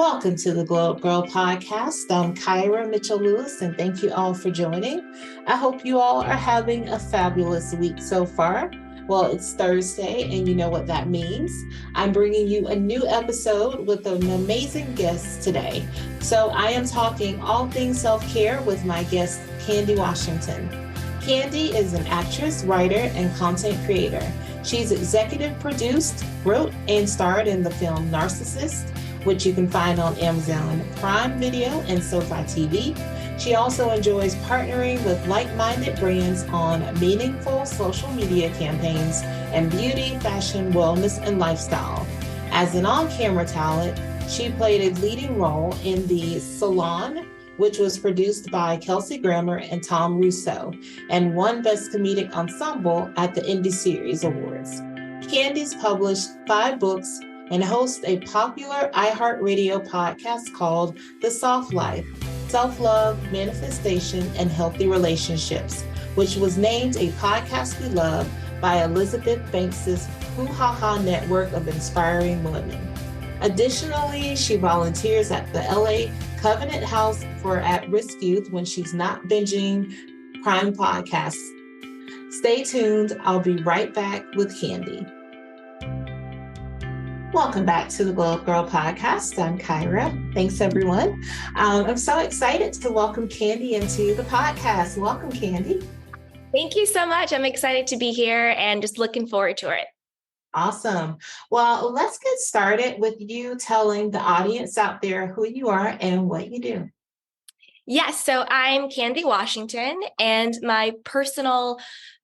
Welcome to the Gyrl podcast. I'm Kyra Mitchell-Lewis, and thank you all for joining. I hope you all are having a fabulous week so far. Well, it's Thursday, and you know what that means. I'm bringing you a new episode with an amazing guest today. So I am talking all things self-care with my guest, Candy Washington. Candy is an actress, writer, and content creator. She's executive produced, wrote, and starred in the film Narcissist, which you can find on Amazon Prime Video and SoFi TV. She also enjoys partnering with like-minded brands on meaningful social media campaigns and beauty, fashion, wellness, and lifestyle. As an on-camera talent, she played a leading role in The Salon, which was produced by Kelsey Grammer and Tom Russo, and won Best Comedic Ensemble at the Indie Series Awards. Candy's published 5 books and hosts a popular iHeartRadio podcast called The Soft Life, Self-Love, Manifestation, and Healthy Relationships, which was named a podcast we love by Elizabeth Banks' Hoo Ha Ha network of inspiring women. Additionally, she volunteers at the LA Covenant House for at-risk youth when she's not binging Prime podcasts. Stay tuned. I'll be right back with Candy. Welcome back to the Gyrl podcast. I'm Kyra. Thanks, everyone. I'm so excited to welcome Candy into the podcast. Welcome, Candy. Thank you so much. I'm excited to be here and just looking forward to it. Awesome. Well, let's get started with you telling the audience out there who you are and what you do. Yes, so I'm Candy Washington, and my personal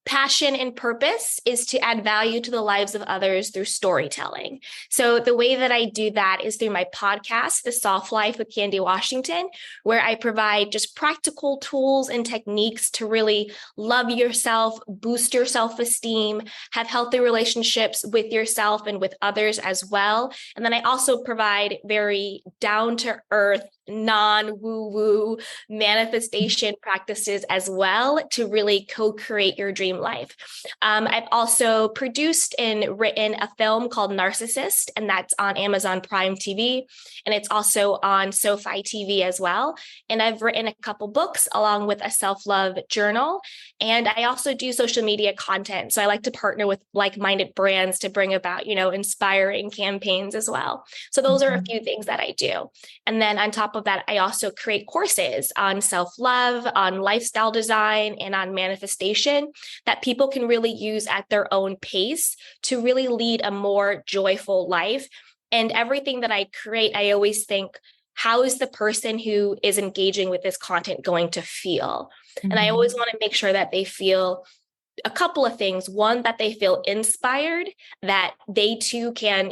passion and purpose is to add value to the lives of others through storytelling. So the way that I do that is through my podcast, The Soft Life with Candy Washington, where I provide just practical tools and techniques to really love yourself, boost your self-esteem, have healthy relationships with yourself and with others as well. And then I also provide very down-to-earth, non-woo-woo manifestation practices as well to really co-create your dream life. I've also produced and written a film called Narcissist, and that's on Amazon Prime TV, and it's also on SoFi TV as well. And I've written a couple books along with a self-love journal, and I also do social media content. So I like to partner with like-minded brands to bring about, inspiring campaigns as well. So those are a few things that I do. And then on top of that, I also create courses on self-love, on lifestyle design, and on manifestation that people can really use at their own pace to really lead a more joyful life. And everything that I create, I always think, how is the person who is engaging with this content going to feel? Mm-hmm. And I always want to make sure that they feel a couple of things. One, that they feel inspired, that they too can,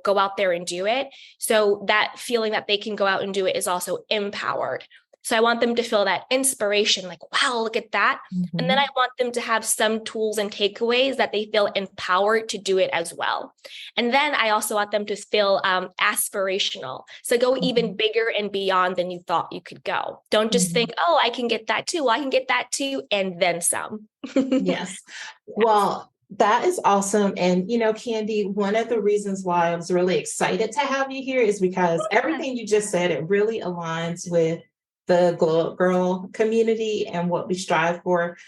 go out there and do it. So that feeling that they can go out and do it is also empowered. So I want them to feel that inspiration, like, wow, look at that. Mm-hmm. And then I want them to have some tools and takeaways that they feel empowered to do it as well. And then I also want them to feel aspirational. So go even bigger and beyond than you thought you could go. Don't just think, oh, I can get that too. Well, I can get that too. And then some. Yes. Well, that is awesome. And, Candy, one of the reasons why I was really excited to have you here is because everything you just said, it really aligns with the Gyrl community and what we strive for,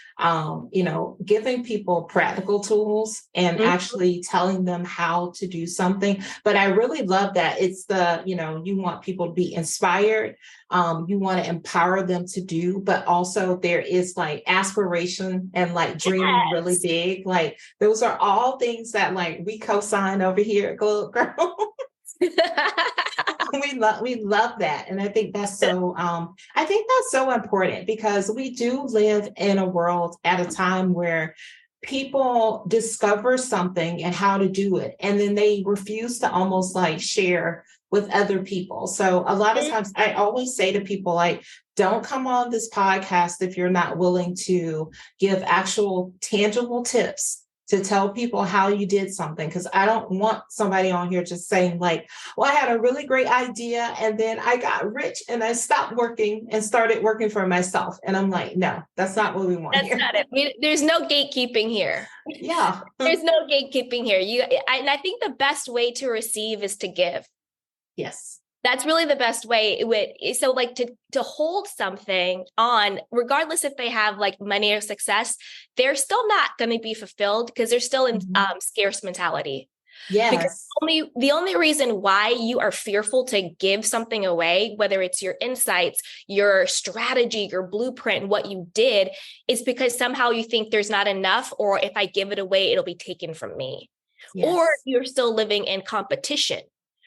giving people practical tools and actually telling them how to do something. But I really love that it's you want people to be inspired. You want to empower them to do, but also there is like aspiration and like dreaming really big. Like those are all things that like we co-sign over here at Gyrl. We love that. And I think that's so important because we do live in a world at a time where people discover something and how to do it. And then they refuse to almost like share with other people. So a lot of times I always say to people, like, don't come on this podcast if you're not willing to give actual tangible tips to tell people how you did something. Because I don't want somebody on here just saying like, well, I had a really great idea and then I got rich and I stopped working and started working for myself. And I'm like, no, that's not what we want. That's not it. There's no gatekeeping here. Yeah. There's no gatekeeping here. And I think the best way to receive is to give. Yes. That's really the best way. So like to hold something on, regardless if they have like money or success, they're still not going to be fulfilled because they're still in scarce mentality. Because Yes. the only reason why you are fearful to give something away, whether it's your insights, your strategy, your blueprint, what you did, is because somehow you think there's not enough, or if I give it away, it'll be taken from me. Or Yes. you're still living in competition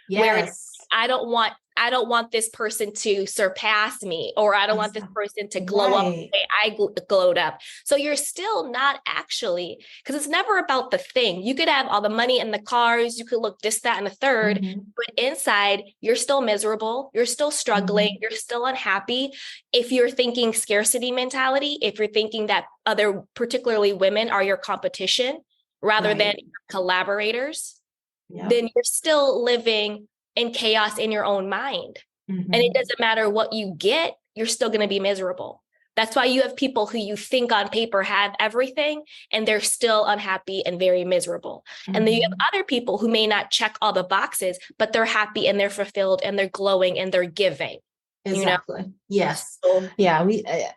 where it's, Yes. I don't want this person to surpass me, or I don't want this person to glow up the Right. way I glowed up. So you're still not actually, because it's never about the thing. You could have all the money and the cars, you could look this, that, and the third, but inside you're still miserable, you're still struggling, you're still unhappy. If you're thinking scarcity mentality, if you're thinking that other, particularly women, are your competition rather than your collaborators, then you're still living in chaos in your own mind. And it doesn't matter what you get, you're still going to be miserable. That's why you have people who you think on paper have everything and they're still unhappy and very miserable. And then you have other people who may not check all the boxes, but they're happy and they're fulfilled and they're glowing and they're giving. Exactly. You know? Yes. So, Yeah.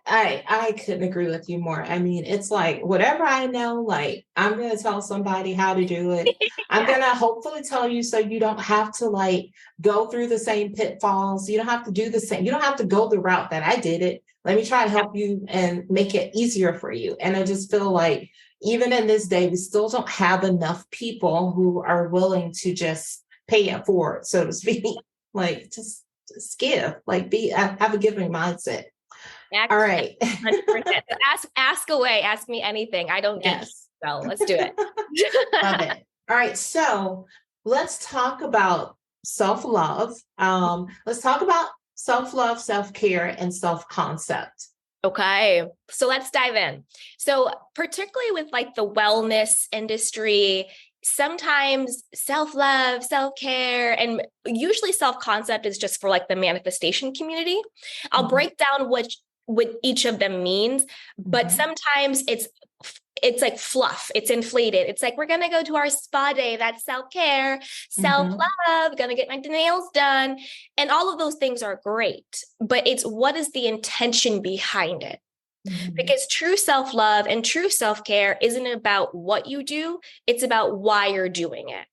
I couldn't agree with you more. I mean, it's like whatever I know, like I'm going to tell somebody how to do it. I'm going to hopefully tell you so you don't have to like go through the same pitfalls. You don't have to do the same. You don't have to go the route that I did it. Let me try to help you and make it easier for you. And I just feel like even in this day, we still don't have enough people who are willing to just pay it forward, so to speak. Like just give, like have a giving mindset. All right. 100%. Ask away. Ask me anything. I don't get so let's do it. Love it. All right. So let's talk about self-love. Let's talk about self-love, self-care, and self-concept. Okay. So let's dive in. So particularly with like the wellness industry, sometimes self-love, self-care, and usually self-concept is just for like the manifestation community. I'll break down what each of them means, but sometimes it's like fluff. It's inflated. It's like, we're going to go to our spa day. That's self-care, self-love, going to get my nails done. And all of those things are great, but it's what is the intention behind it? Because true self-love and true self-care isn't about what you do. It's about why you're doing it.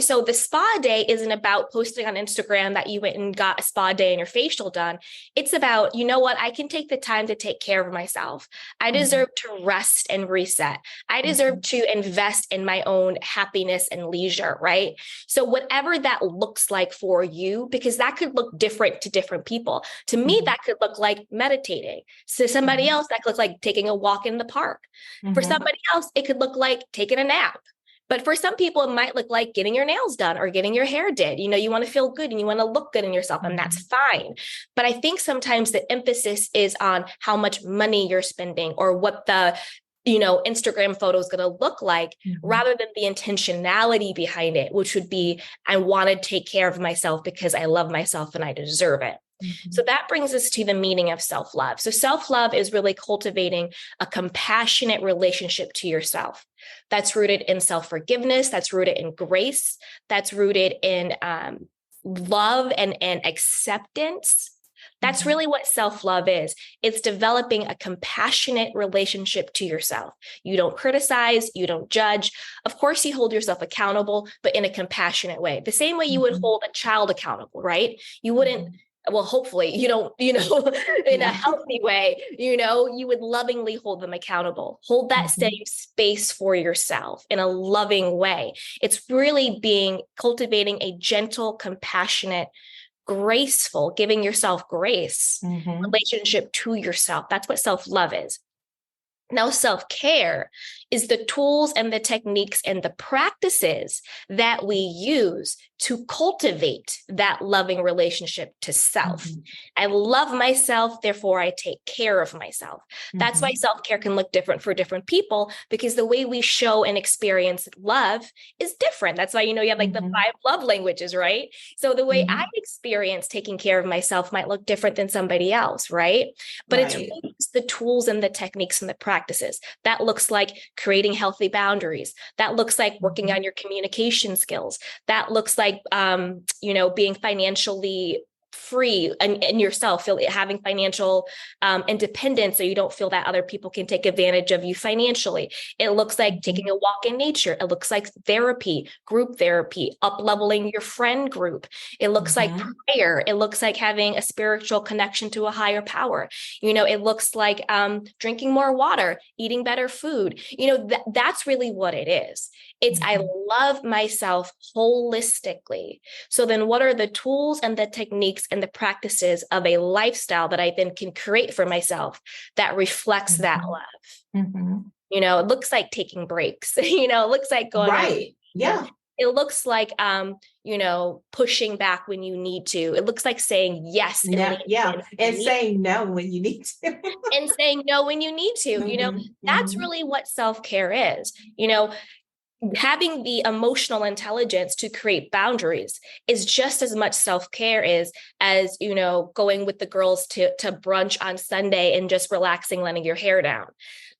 So the spa day isn't about posting on Instagram that you went and got a spa day and your facial done. It's about, you know what, I can take the time to take care of myself. I deserve to rest and reset. I deserve to invest in my own happiness and leisure, right? So whatever that looks like for you, because that could look different to different people. To me, that could look like meditating. So somebody else, that could look like taking a walk in the park. For somebody else, it could look like taking a nap. But for some people, it might look like getting your nails done or getting your hair did. You want to feel good and you want to look good in yourself, and that's fine. But I think sometimes the emphasis is on how much money you're spending or what the Instagram photo is going to look like, rather than the intentionality behind it, which would be, I want to take care of myself because I love myself and I deserve it. So that brings us to the meaning of self-love. So self-love is really cultivating a compassionate relationship to yourself that's rooted in self-forgiveness, that's rooted in grace, that's rooted in love and acceptance. That's really what self-love is. It's developing a compassionate relationship to yourself. You don't criticize, you don't judge. Of course, you hold yourself accountable, but in a compassionate way. The same way you would hold a child accountable, right? You wouldn't, well, hopefully you don't, in a healthy way, you would lovingly hold them accountable. Hold that same space for yourself in a loving way. It's really cultivating a gentle, compassionate, graceful, giving yourself grace relationship to yourself. That's what self-love is. Now, self-care is the tools and the techniques and the practices that we use to cultivate that loving relationship to self. I love myself, therefore I take care of myself. That's why self-care can look different for different people, because the way we show and experience love is different. That's why, you have like the 5 love languages, right? So the way I experience taking care of myself might look different than somebody else, right? But it's really the tools and the techniques and the practices. That looks like creating healthy boundaries. That looks like working on your communication skills. That looks like, being financially free in yourself, having financial independence, so you don't feel that other people can take advantage of you financially. It looks like taking a walk in nature. It looks like therapy, group therapy, up leveling your friend group. It looks like prayer. It looks like having a spiritual connection to a higher power. It looks like drinking more water, eating better food. That's really what it is. It's I love myself holistically. So then what are the tools and the techniques and the practices of a lifestyle that I then can create for myself that reflects that love? It looks like taking breaks. It looks like going right. Yeah. It looks like, pushing back when you need to. It looks like saying yes. And saying no when you need to. And saying no when you need to. That's really what self-care is. Having the emotional intelligence to create boundaries is just as much self-care as going with the girls to brunch on Sunday and just relaxing, letting your hair down.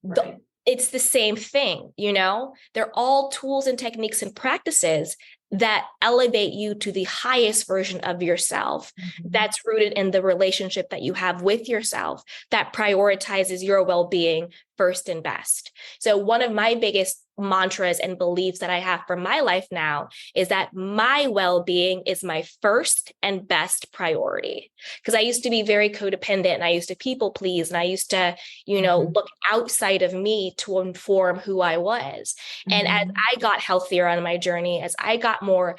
Right. It's the same thing. They're all tools and techniques and practices that elevate you to the highest version of yourself. That's rooted in the relationship that you have with yourself, that prioritizes your well-being first and best. So one of my biggest mantras and beliefs that I have for my life now is that my well-being is my first and best priority. Because I used to be very codependent, and I used to people please, and I used to, look outside of me to inform who I was. And as I got healthier on my journey, as I got more,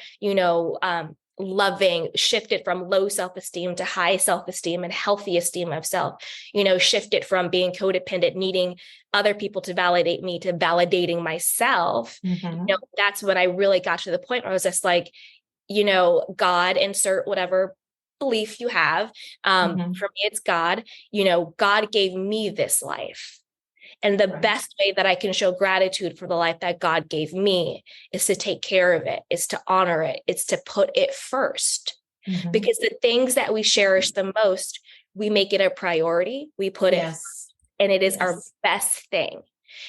loving, shifted from low self-esteem to high self-esteem and healthy esteem of self, shifted from being codependent, needing other people to validate me, to validating myself. That's when I really got to the point where I was just like, God, insert whatever belief you have. For me, it's God. God gave me this life. And the best way that I can show gratitude for the life that God gave me is to take care of it, is to honor it, it's to put it first. Because the things that we cherish the most, we make it a priority, we put it first, and it is our best thing.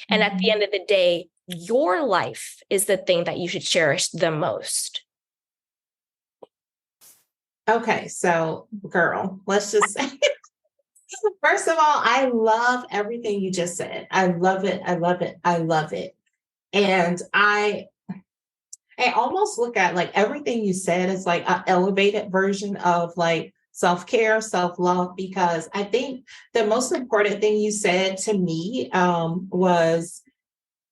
And at the end of the day, your life is the thing that you should cherish the most. Okay, so girl, let's just say, first of all, I love everything you just said. I love it. I love it. I love it. And I almost look at like everything you said as like an elevated version of like self-care, self-love, because I think the most important thing you said to me was,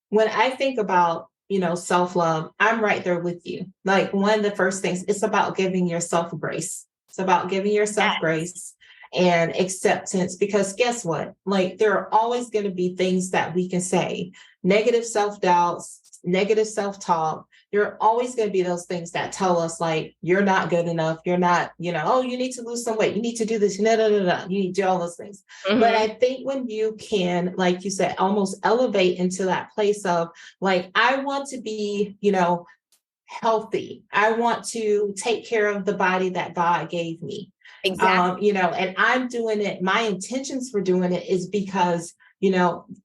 when I think about, self-love, I'm right there with you. Like, one of the first things, it's about giving yourself grace. It's about giving yourself grace and acceptance, because guess what? Like, there are always going to be things that we can say, negative self-doubts, negative self-talk. There are always going to be those things that tell us like, you're not good enough. You're not, oh, you need to lose some weight. You need to do this. You need to do all those things. But I think when you can, like you said, almost elevate into that place of like, I want to be, healthy. I want to take care of the body that God gave me. Exactly. And I'm doing it. My intentions for doing it is because,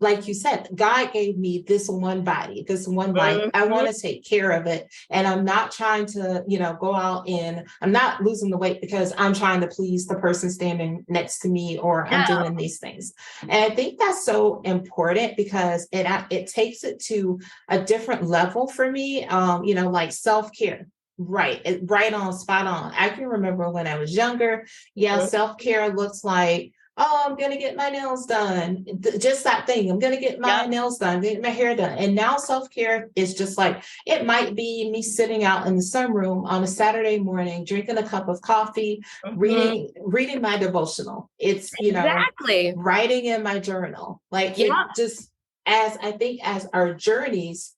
like you said, God gave me this one body, this one life. I want to take care of it. And I'm not trying to, go out and I'm not losing the weight because I'm trying to please the person standing next to me, or I'm doing these things. And I think that's so important because it takes it to a different level for me, like self-care. Right. Right on, spot on. I can remember when I was younger. Self-care looks like, oh, I'm going to get my nails done. Just that thing. I'm going to get my nails done, get my hair done. And now self-care is just like, it might be me sitting out in the sunroom on a Saturday morning, drinking a cup of coffee, reading my devotional. It's, writing in my journal. Like it just, as I think as our journeys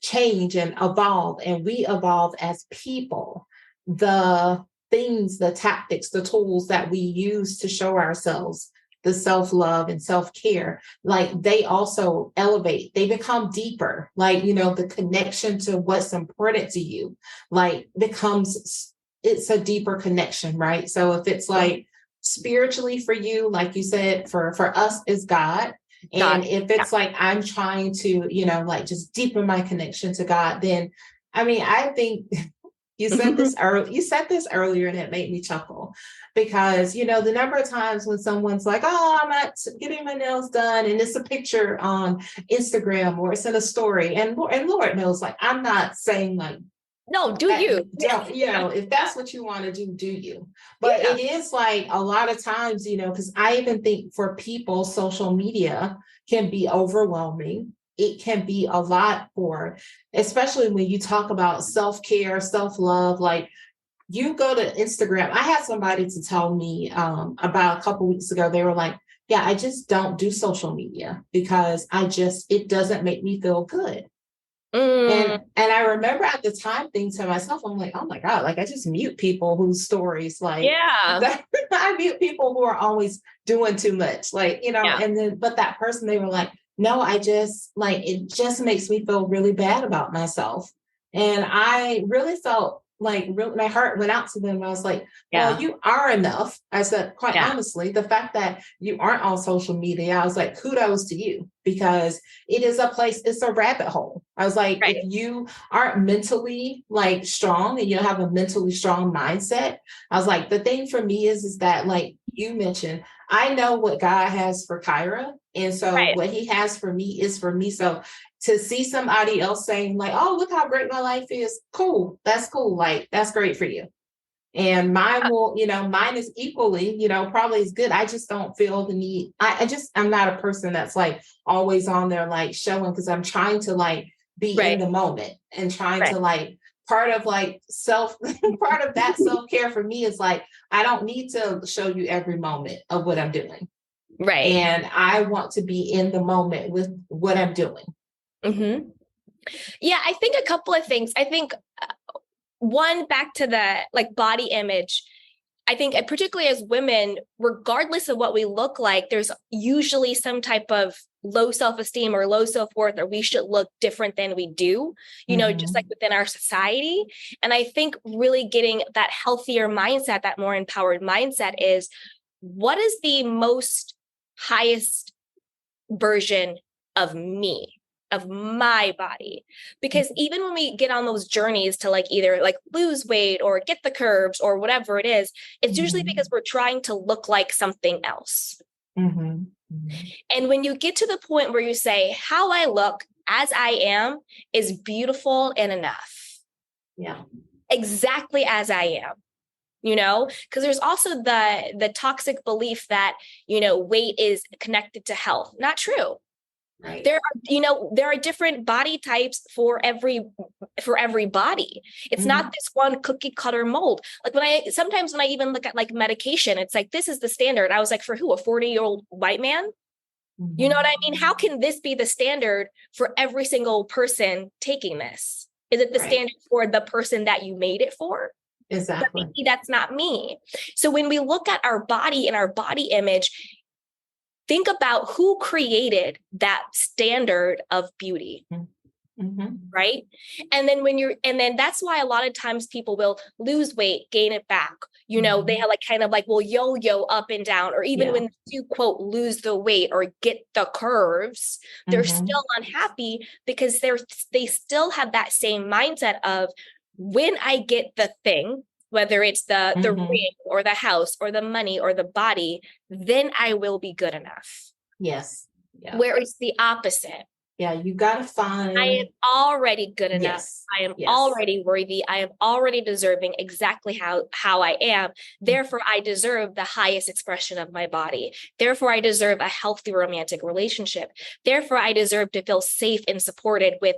change and evolve, and we evolve as people, the things, the tactics, the tools that we use to show ourselves the self-love and self-care, like they also elevate, they become deeper, like, the connection to what's important to you, like it's a deeper connection, right? So if it's like spiritually for you, like you said, for us is God, And if it's like I'm trying to, like just deepen my connection to God, then I mean, I think you said this earlier and it made me chuckle because, the number of times when someone's like, oh, I'm not getting my nails done. And it's a picture on Instagram or it's in a story. And Lord knows, like, I'm not saying like, no, do you? Don't, if that's what you want to do you. But it is like a lot of times, because I even think for people, social media can be overwhelming. It can be a lot for, especially when you talk about self-care, self-love, like you go to Instagram. I had somebody to tell me about a couple weeks ago, they were like, yeah, I just don't do social media because it doesn't make me feel good. And I remember at the time thinking to myself, I'm like, oh my God, like I just mute people whose stories like I mute people who are always doing too much. Like, and then but that person, they were like, no, I just like it just makes me feel really bad about myself. And I really felt like my heart went out to them. I was like, well, you are enough. I said, quite honestly, the fact that you aren't on social media, I was like, kudos to you, because it is a place, it's a rabbit hole. I was like, if you aren't mentally like strong and you don't have a mentally strong mindset, I was like, the thing for me is that like you mentioned, I know what God has for Kyra. And so what he has for me is for me. So to see somebody else saying like, oh, look how great my life is. Cool. That's cool. Like, that's great for you. And mine will, mine is equally, probably as good. I just don't feel the need. I'm not a person that's like always on there, like showing, because I'm trying to like be in the moment and trying to like, part of like part of that self-care for me is like, I don't need to show you every moment of what I'm doing. Right. And I want to be in the moment with what I'm doing. Mm-hmm. Yeah, I think a couple of things. I think one, back to the like body image. I think particularly as women, regardless of what we look like, there's usually some type of low self-esteem or low self-worth, or we should look different than we do, just like within our society. And I think really getting that healthier mindset, that more empowered mindset is, what is the most highest version of me, of my body? Because even when we get on those journeys to like either like lose weight or get the curves or whatever it is, it's usually because we're trying to look like something else. And when you get to the point where you say, how I look as I am is beautiful and enough. Yeah. Exactly as I am. Because there's also the toxic belief that, weight is connected to health. Not true. Right. There are different body types for every body. It's not this one cookie cutter mold. Like sometimes when I even look at like medication, it's like, this is the standard. I was like, for who? A 40-year-old white man? You know what I mean? How can this be the standard for every single person taking this? Is it the standard for the person that you made it for? Exactly. But maybe that's not me. So when we look at our body and our body image, think about who created that standard of beauty. Right. And then that's why a lot of times people will lose weight, gain it back. They have like kind of like will yo-yo up and down, or even when you quote lose the weight or get the curves, they're still unhappy because they still have that same mindset of, when I get the thing, whether it's the ring or the house or the money or the body, then I will be good enough. Yes. Yeah. Where it's the opposite. Yeah, you got to find. I am already good enough. Yes. I am already worthy. I am already deserving exactly how I am. Therefore, I deserve the highest expression of my body. Therefore, I deserve a healthy romantic relationship. Therefore, I deserve to feel safe and supported with,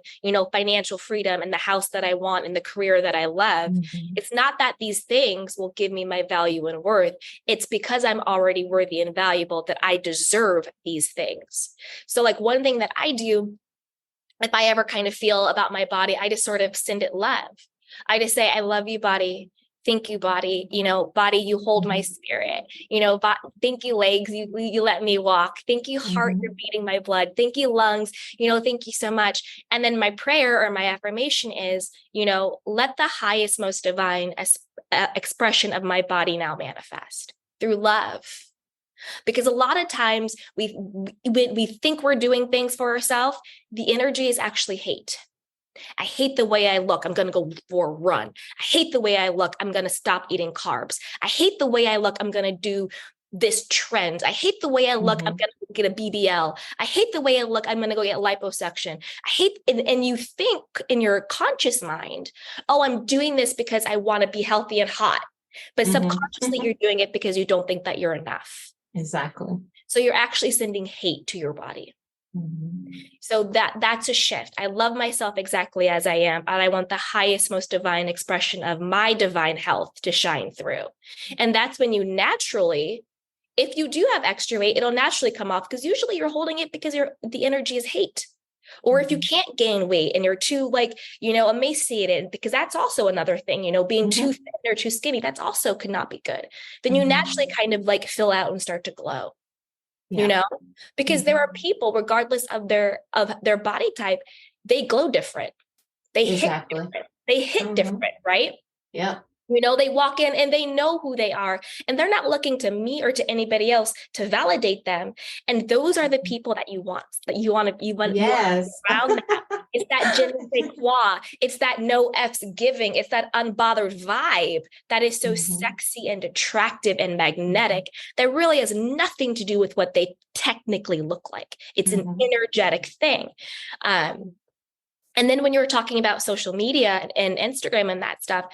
financial freedom and the house that I want and the career that I love. It's not that these things will give me my value and worth. It's because I'm already worthy and valuable that I deserve these things. So like one thing that I do, if I ever kind of feel about my body, I just sort of send it love. I just say, I love you, body. Thank you, body. Body, you hold my spirit. Thank you, legs. You let me walk. Thank you, heart. You're beating my blood. Thank you, lungs. Thank you so much. And then my prayer or my affirmation is, let the highest, most divine expression of my body now manifest through love. Because a lot of times we think we're doing things for ourselves. The energy is actually hate. I hate the way I look. I'm going to go for a run. I hate the way I look. I'm going to stop eating carbs. I hate the way I look. I'm going to do this trend. I hate the way I look. I'm going to get a BBL. I hate the way I look. I'm going to go get liposuction. I hate, and you think in your conscious mind, oh, I'm doing this because I want to be healthy and hot. But subconsciously, you're doing it because you don't think that you're enough. Exactly. So you're actually sending hate to your body. So that's a shift. I love myself exactly as I am, and I want the highest, most divine expression of my divine health to shine through. And that's when you naturally, if you do have extra weight, it'll naturally come off, because usually you're holding it because the energy is hate. Or if you can't gain weight and you're too emaciated, because that's also another thing, being too thin or too skinny, that's also could not be good. Then you naturally kind of fill out and start to glow. Because there are people, regardless of their body type, they glow different. They hit different. They hit different, right? Yeah. They walk in and they know who they are, and they're not looking to me or to anybody else to validate them. And those are the people that you want Yes. around that. It's that je ne sais quoi. It's that no F's giving. It's that unbothered vibe that is so sexy and attractive and magnetic that really has nothing to do with what they technically look like. It's an energetic thing. And then when you were talking about social media and Instagram and that stuff,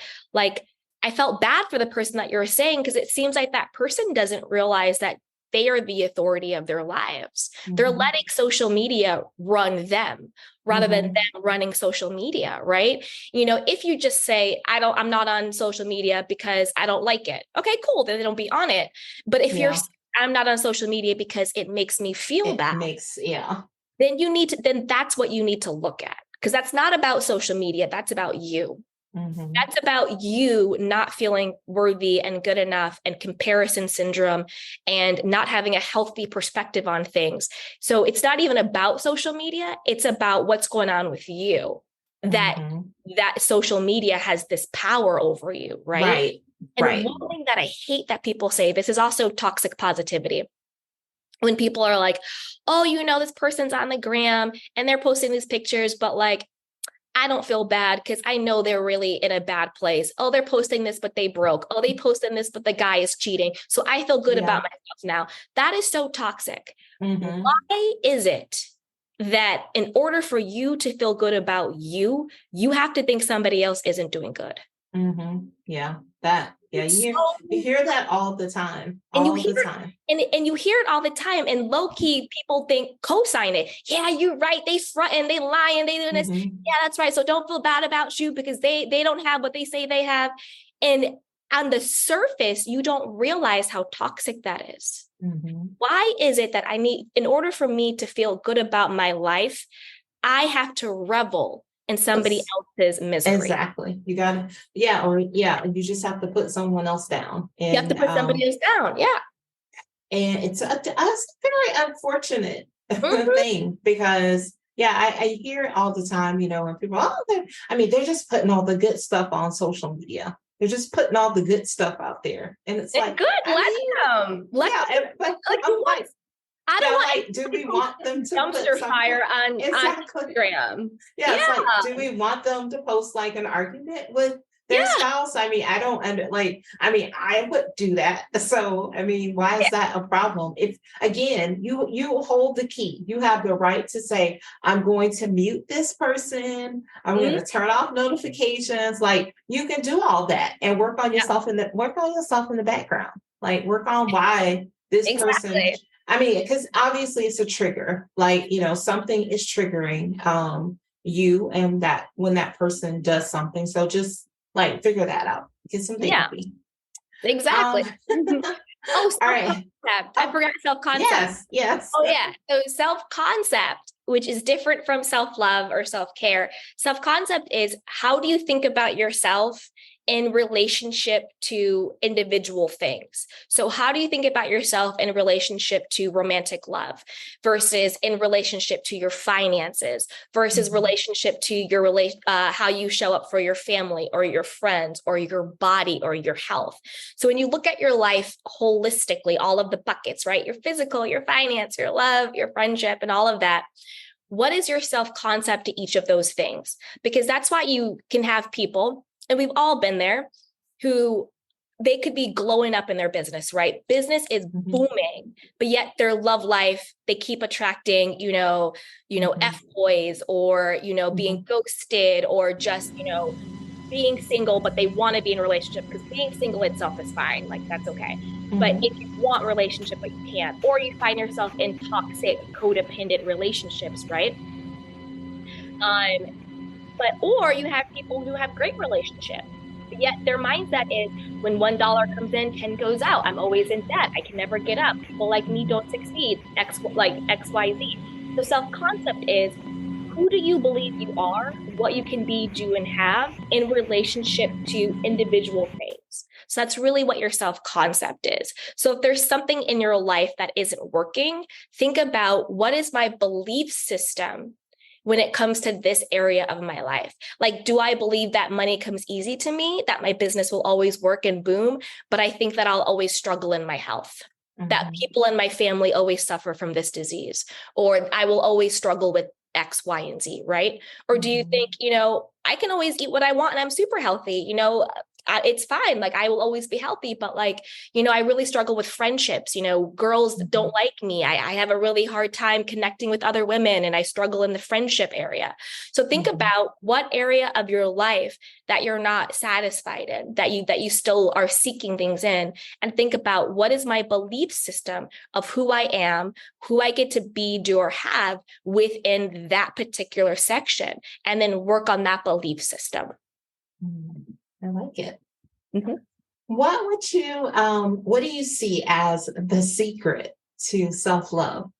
I felt bad for the person that you're saying, because it seems like that person doesn't realize that they are the authority of their lives. They're letting social media run them rather than them running social media, right? If you just say, I'm not on social media because I don't like it. Okay, cool. Then don't be on it. But if you're, I'm not on social media because it makes me feel bad. Then that's what you need to look at. Because that's not about social media. That's about you. That's about you not feeling worthy and good enough, and comparison syndrome, and not having a healthy perspective on things. So it's not even about social media. It's about what's going on with you, that social media has this power over you, right? And one thing that I hate that people say, this is also toxic positivity. When people are like, oh, this person's on the gram and they're posting these pictures, but I don't feel bad because I know they're really in a bad place. Oh, they're posting this, but they broke. Oh, they posted this, but the guy is cheating. So I feel good about myself now. That is so toxic. Why is it that in order for you to feel good about you, you have to think somebody else isn't doing good? You hear that all the time. And you hear it all the time. And low key, people co-sign it. Yeah, you're right. They front and they lie and they do this. Yeah, that's right. So don't feel bad about you because they don't have what they say they have. And on the surface, you don't realize how toxic that is. Why is it that in order for me to feel good about my life, I have to revel in somebody else's misery? Exactly. You got to, you just have to put someone else down. And, you have to put somebody else down. Yeah. And it's a very unfortunate thing, because I hear it all the time, when people, they're just putting all the good stuff on social media. They're just putting all the good stuff out there. And it's good. Let them. I don't want. Do we want them to dumpster fire on Instagram? It's like, do we want them to post an argument with their spouse? I don't I would do that. So why is that a problem? If again, you hold the key, you have the right to say, I'm going to mute this person. I'm going to turn off notifications. You can do all that and work on yourself in the background. Work on why this person. Because obviously it's a trigger, something is triggering you, and that when that person does something. So just figure that out. Get some therapy. Exactly. All right. I forgot self-concept. Yes. Oh yeah. So self-concept, which is different from self-love or self-care. Self-concept is, how do you think about yourself in relationship to individual things. So how do you think about yourself in relationship to romantic love versus in relationship to your finances versus relationship to your how you show up for your family or your friends or your body or your health? So when you look at your life holistically, all of the buckets, right? Your physical, your finance, your love, your friendship, and all of that. What is your self-concept to each of those things? Because that's why you can have people, and we've all been there, who they could be glowing up in their business, right? Business is booming, but yet their love life, they keep attracting, F-boys or, being ghosted or just, being single, but they want to be in a relationship because being single itself is fine. Like that's okay. But if you want relationship, but you can't, or you find yourself in toxic, codependent relationships, right? Or you have people who have great relationships, but yet their mindset is when $1 comes in, 10 goes out. I'm always in debt. I can never get up. People like me don't succeed. XYZ. So self-concept is, who do you believe you are, what you can be, do, and have in relationship to individual things? So that's really what your self-concept is. So if there's something in your life that isn't working, think about, what is my belief system when it comes to this area of my life? Like, do I believe that money comes easy to me, that my business will always work and boom, but I think that I'll always struggle in my health? That people in my family always suffer from this disease, or I will always struggle with X, Y, and Z, right? Or do you think, I can always eat what I want and I'm super healthy, it's fine. Like I will always be healthy, but I really struggle with friendships. Girls don't like me. I have a really hard time connecting with other women and I struggle in the friendship area. So think about what area of your life that you're not satisfied in, that you still are seeking things in, and think about, what is my belief system of who I am, who I get to be, do, or have within that particular section, and then work on that belief system. I like it. What do you see as the secret to self-love?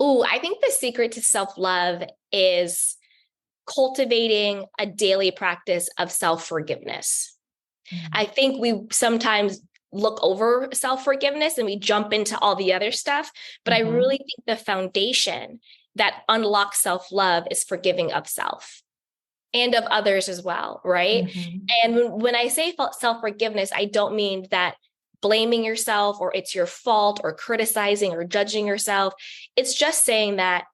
Oh, I think the secret to self-love is cultivating a daily practice of self-forgiveness. I think we sometimes look over self-forgiveness and we jump into all the other stuff, but I really think the foundation that unlocks self-love is forgiving of self and of others as well, right? And when I say self-forgiveness, I don't mean that blaming yourself or it's your fault or criticizing or judging yourself. It's just saying that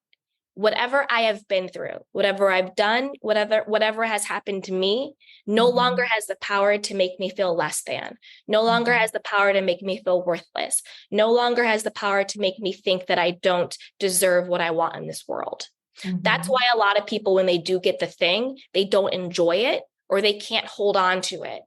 whatever I have been through, whatever I've done, whatever has happened to me, no longer has the power to make me feel less than, no longer has the power to make me feel worthless, no longer has the power to make me think that I don't deserve what I want in this world. That's why a lot of people, when they do get the thing, they don't enjoy it or they can't hold on to it.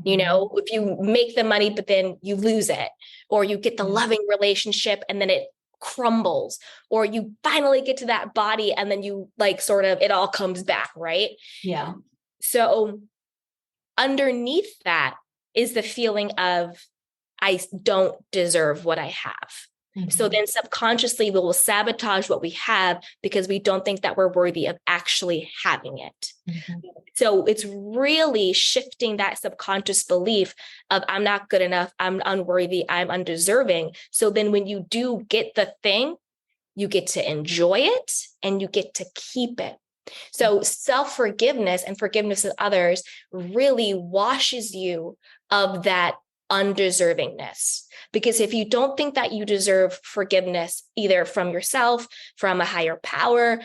If you make the money, but then you lose it, or you get the loving relationship and then it crumbles, or you finally get to that body and then you it all comes back, right? Yeah. So underneath that is the feeling of, I don't deserve what I have. So then subconsciously we will sabotage what we have because we don't think that we're worthy of actually having it. So it's really shifting that subconscious belief of, I'm not good enough, I'm unworthy, I'm undeserving. So then when you do get the thing, you get to enjoy it and you get to keep it. So self-forgiveness and forgiveness of others really washes you of that undeservingness. Because if you don't think that you deserve forgiveness, either from yourself, from a higher power,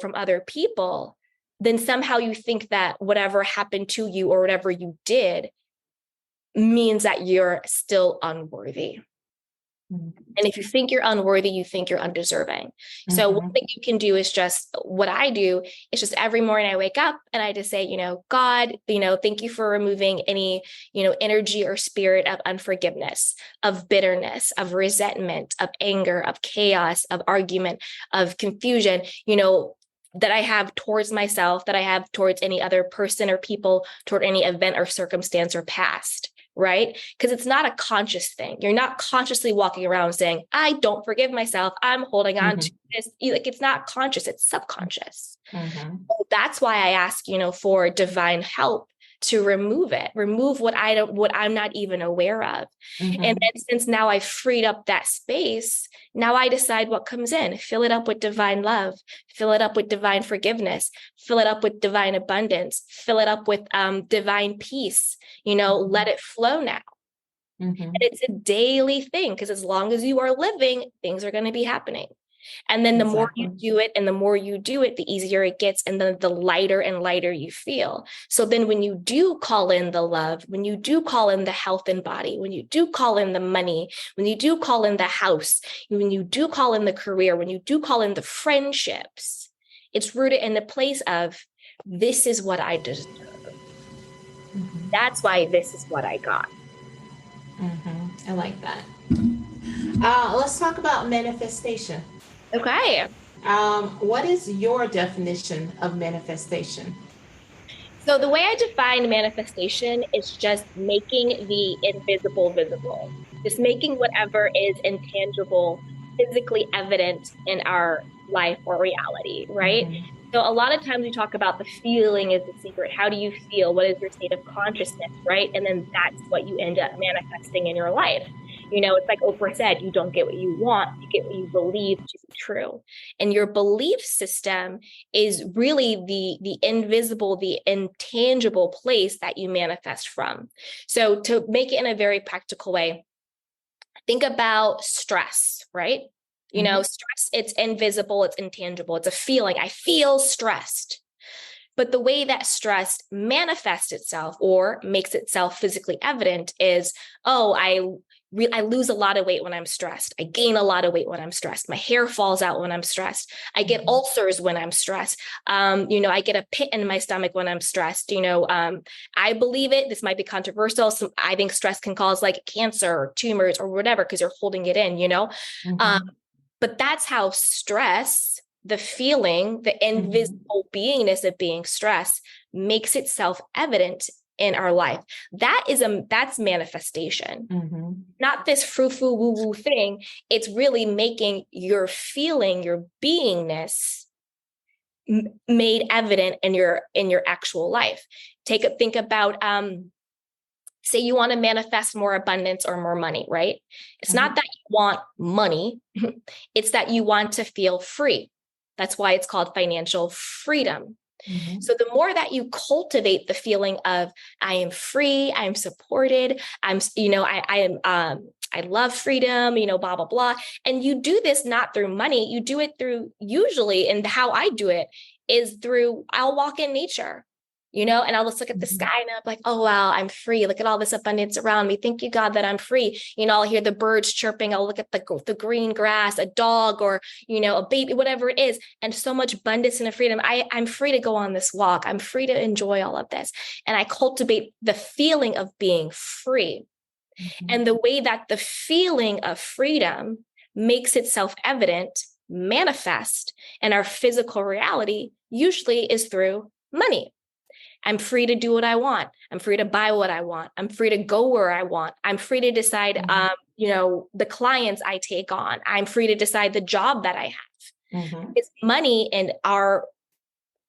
from other people, then somehow you think that whatever happened to you or whatever you did means that you're still unworthy. And if you think you're unworthy, you think you're undeserving. So one thing you can do is just, what I do is just every morning I wake up and I just say, God, thank you for removing any, energy or spirit of unforgiveness, of bitterness, of resentment, of anger, of chaos, of argument, of confusion, that I have towards myself, that I have towards any other person or people, toward any event or circumstance or past. Right? Because it's not a conscious thing. You're not consciously walking around saying, I don't forgive myself, I'm holding on to this. It's not conscious, it's subconscious. So that's why I ask, for divine help to remove what I'm not even aware of. Mm-hmm. And then since now I've freed up that space, now I decide what comes in, fill it up with divine love, fill it up with divine forgiveness, fill it up with divine abundance, fill it up with divine peace, let it flow now. Mm-hmm. And it's a daily thing, because as long as you are living, things are going to be happening. And then the more you do it and the more you do it, the easier it gets. And then the lighter and lighter you feel. So then when you do call in the love, when you do call in the health and body, when you do call in the money, when you do call in the house, when you do call in the career, when you do call in the friendships, it's rooted in the place of, this is what I deserve. Mm-hmm. That's why this is what I got. Mm-hmm. I like that. Let's talk about manifestation. Okay. What is your definition of manifestation? So the way I define manifestation is just making the invisible visible, just making whatever is intangible physically evident in our life or reality, right? Mm-hmm. So a lot of times we talk about the feeling is the secret. How do you feel? What is your state of consciousness, right? And then that's what you end up manifesting in your life. It's like Oprah said, you don't get what you want, you get what you believe to be true. And your belief system is really the invisible, the intangible place that you manifest from. So to make it in a very practical way, think about stress, right? Stress, it's invisible, it's intangible, it's a feeling. I feel stressed. But the way that stress manifests itself or makes itself physically evident is, oh, I lose a lot of weight when I'm stressed. I gain a lot of weight when I'm stressed. My hair falls out when I'm stressed. I get ulcers when I'm stressed. I get a pit in my stomach when I'm stressed. I believe it. This might be controversial. I think stress can cause like cancer or tumors or whatever, because you're holding it in, but that's how stress, the feeling, the invisible beingness of being stressed, makes itself evident in our life. That's manifestation. Mm-hmm. Not this frou-frou woo-woo thing. It's really making your feeling, your beingness made evident in your actual life. Think about say you want to manifest more abundance or more money, right? It's not that you want money, it's that you want to feel free. That's why it's called financial freedom. Mm-hmm. So the more that you cultivate the feeling of, I am free, I'm supported, I love freedom, blah, blah, blah. And you do this not through money, you do it through, usually, and how I do it is through, I'll walk in nature. And I'll just look at the sky and I'm like, oh, wow, I'm free. Look at all this abundance around me. Thank you, God, that I'm free. I'll hear the birds chirping. I'll look at the green grass, a dog or, a baby, whatever it is. And so much abundance and freedom. I'm free to go on this walk. I'm free to enjoy all of this. And I cultivate the feeling of being free. Mm-hmm. And the way that the feeling of freedom makes itself evident, manifest in our physical reality, usually is through money. I'm free to do what I want. I'm free to buy what I want. I'm free to go where I want. I'm free to decide, the clients I take on. I'm free to decide the job that I have. Mm-hmm. It's money in our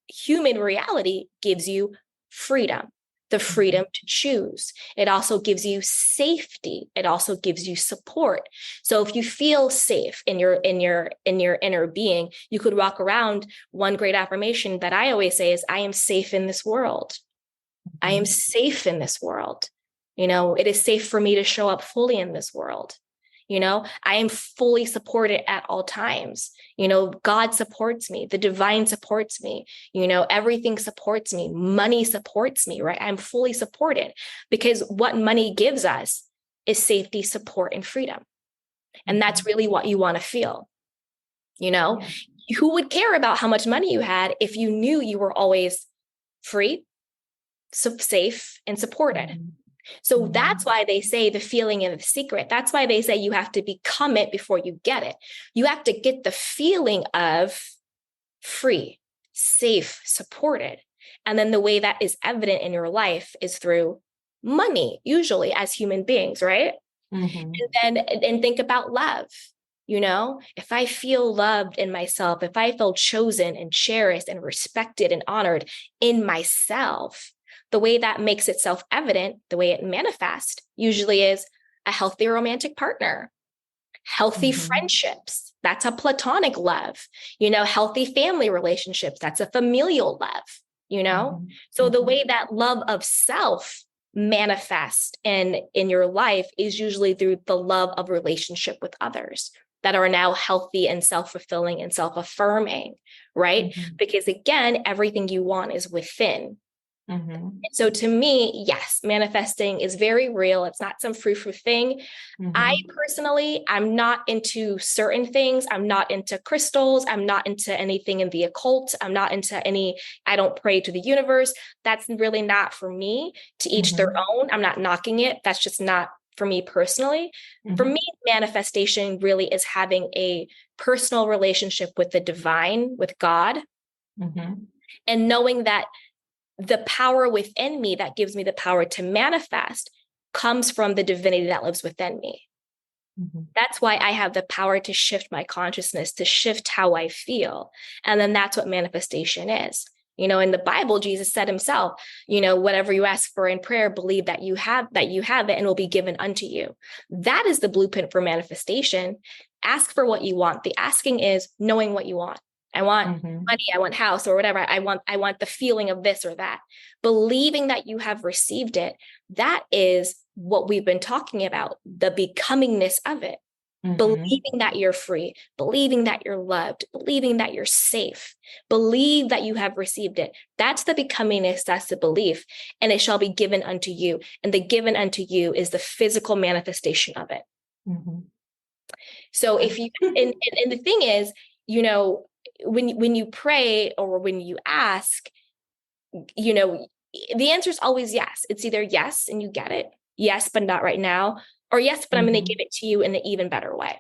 human reality gives you freedom, the freedom to choose. It also gives you safety. It also gives you support. So if you feel safe in your inner being, you could walk around. One great affirmation that I always say is, I am safe in this world. I am safe in this world. It is safe for me to show up fully in this world. I am fully supported at all times. God supports me. The divine supports me. Everything supports me. Money supports me, right? I'm fully supported, because what money gives us is safety, support, and freedom. And that's really what you want to feel. Who would care about how much money you had if you knew you were always free, safe, and supported? So that's why they say the feeling is the secret. That's why they say you have to become it before you get it. You have to get the feeling of free, safe, supported. And then the way that is evident in your life is through money, usually, as human beings, right? Mm-hmm. And think about love. If I feel loved in myself, if I feel chosen and cherished and respected and honored in myself, the way that makes itself evident, the way it manifests, usually is a healthy romantic partner, healthy friendships. That's a platonic love, healthy family relationships. That's a familial love, So the way that love of self manifests in your life is usually through the love of relationship with others that are now healthy and self-fulfilling and self-affirming, right? Because again, everything you want is within. So to me, yes, manifesting is very real. It's not some frou-frou thing. I personally, I'm not into certain things. I'm not into crystals. I'm not into anything in the occult. I'm not into I don't pray to the universe. That's really not for me. To each their own. I'm not knocking it. That's just not for me personally. For me, manifestation really is having a personal relationship with the divine, with God, and knowing that the power within me that gives me the power to manifest comes from the divinity that lives within me. That's why I have the power to shift my consciousness, to shift how I feel. And then that's what manifestation is. In the Bible, Jesus said himself, whatever you ask for in prayer, believe that you have it and will be given unto you. That is the blueprint for manifestation. Ask for what you want. The asking is knowing what you want. I want money, I want house or whatever. I want the feeling of this or that. Believing that you have received it. That is what we've been talking about, the becomingness of it. Believing that you're free, believing that you're loved, believing that you're safe, believe that you have received it. That's the becomingness, that's the belief, and it shall be given unto you. And the given unto you is the physical manifestation of it. So if you, and the thing is, when you pray or when you ask, the answer is always yes. It's either yes and you get it, yes, but not right now, or yes, but I'm going to give it to you in an even better way.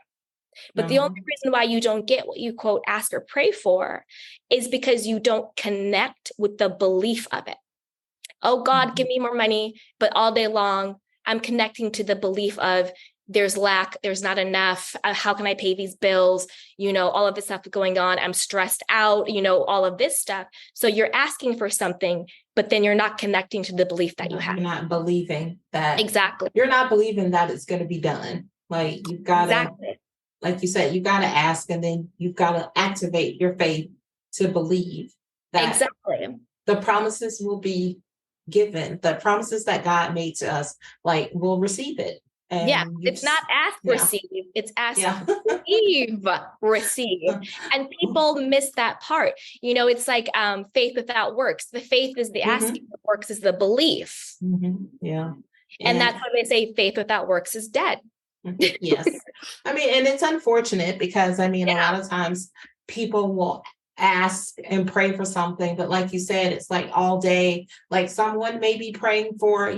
But the only reason why you don't get what you quote, ask or pray for is because you don't connect with the belief of it. Oh God, give me more money. But all day long, I'm connecting to the belief of there's lack, there's not enough. How can I pay these bills? All of this stuff going on. I'm stressed out, all of this stuff. So you're asking for something, but then you're not connecting to the belief that you have. You're not believing that. Exactly. You're not believing that it's going to be done. Like you've got to, like you said, you've got to ask, and then you've got to activate your faith to believe that the promises will be given. The promises that God made to us, like we'll receive it. And it's not ask, receive. It's ask, receive, receive. And people miss that part. It's like faith without works. The faith is the asking, the works is the belief. Yeah. And that's why they say faith without works is dead. Yes. And it's unfortunate because a lot of times people will ask and pray for something, but like you said, it's like all day, like someone may be praying for,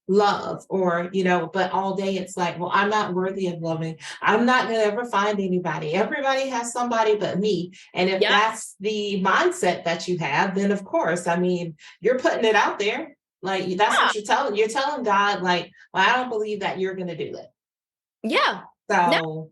love or, but all day it's like, well, I'm not worthy of loving. I'm not going to ever find anybody. Everybody has somebody but me. And if that's the mindset that you have, then of course, you're putting it out there. Like that's what you're telling God, like, well, I don't believe that you're going to do it. Yeah. So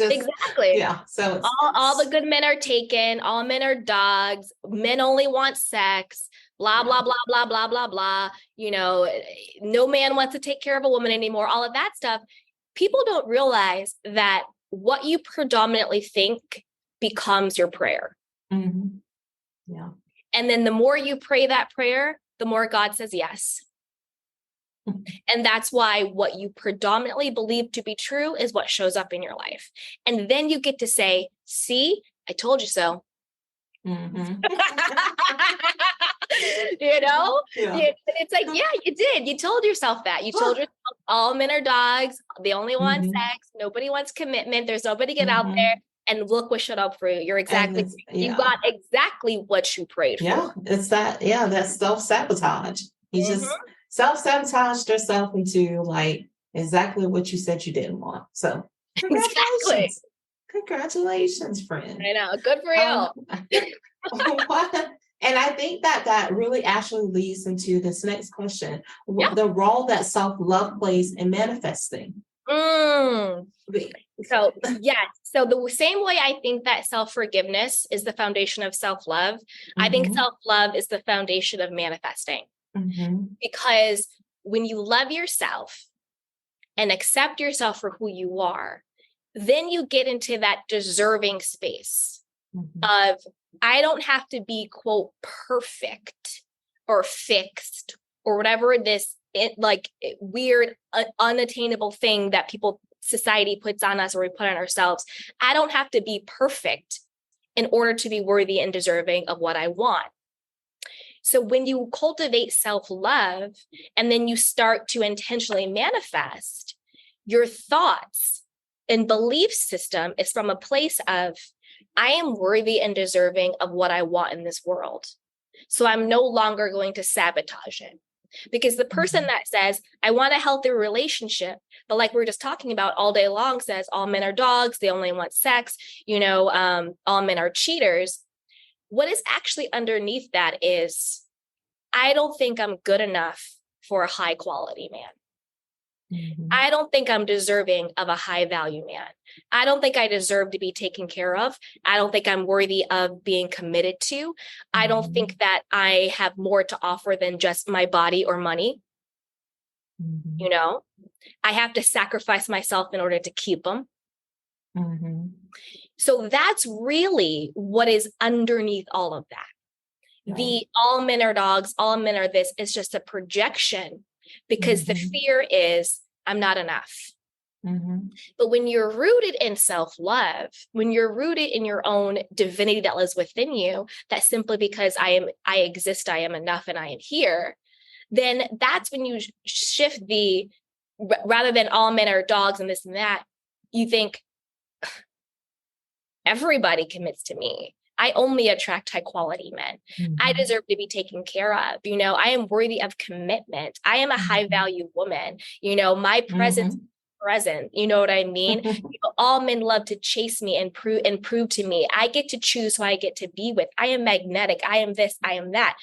exactly. Yeah. So all the good men are taken. All men are dogs. Men only want sex. Blah, blah, blah, blah, blah, blah, blah. No man wants to take care of a woman anymore. All of that stuff. People don't realize that what you predominantly think becomes your prayer. Yeah. And then the more you pray that prayer, the more God says yes. And that's why what you predominantly believe to be true is what shows up in your life. And then you get to say, see, I told you so. It's like, yeah, you did. You told yourself that. You told yourself all men are dogs. They only want sex. Nobody wants commitment. There's nobody get out there. And look what showed up for you. You got exactly what you prayed for. Yeah, it's that. Yeah, that's self-sabotage. You just self-sabotaged yourself into like exactly what you said you didn't want. So congratulations. Congratulations, friend. I know. Good for you. And I think that really actually leads into this next question. The role that self-love plays in manifesting. Mm. So yes. So the same way I think that self-forgiveness is the foundation of self-love, I think self-love is the foundation of manifesting. Because when you love yourself and accept yourself for who you are, then you get into that deserving space of, I don't have to be, quote, perfect or fixed or whatever this weird, unattainable thing that society puts on us or we put on ourselves. I don't have to be perfect in order to be worthy and deserving of what I want. So when you cultivate self-love and then you start to intentionally manifest, your thoughts and belief system is from a place of, I am worthy and deserving of what I want in this world. So I'm no longer going to sabotage it. Because the person that says, I want a healthy relationship, but like we were just talking about all day long, says all men are dogs, they only want sex, all men are cheaters. What is actually underneath that is, I don't think I'm good enough for a high quality man. I don't think I'm deserving of a high value man. I don't think I deserve to be taken care of. I don't think I'm worthy of being committed to. I don't think that I have more to offer than just my body or money. I have to sacrifice myself in order to keep them. So that's really what is underneath all of that. Right. The all men are dogs, all men are this is just a projection, because the fear is, I'm not enough. But when you're rooted in self-love, when you're rooted in your own divinity that lives within you, that simply because I exist, I am enough, and I am here, then that's when you shift rather than all men are dogs and this and that, you think, everybody commits to me. I only attract high quality men. I deserve to be taken care of. I am worthy of commitment. I am a high value woman. My presence, present. You know what I mean? All men love to chase me and prove to me. I get to choose who I get to be with. I am magnetic. I am this. I am that.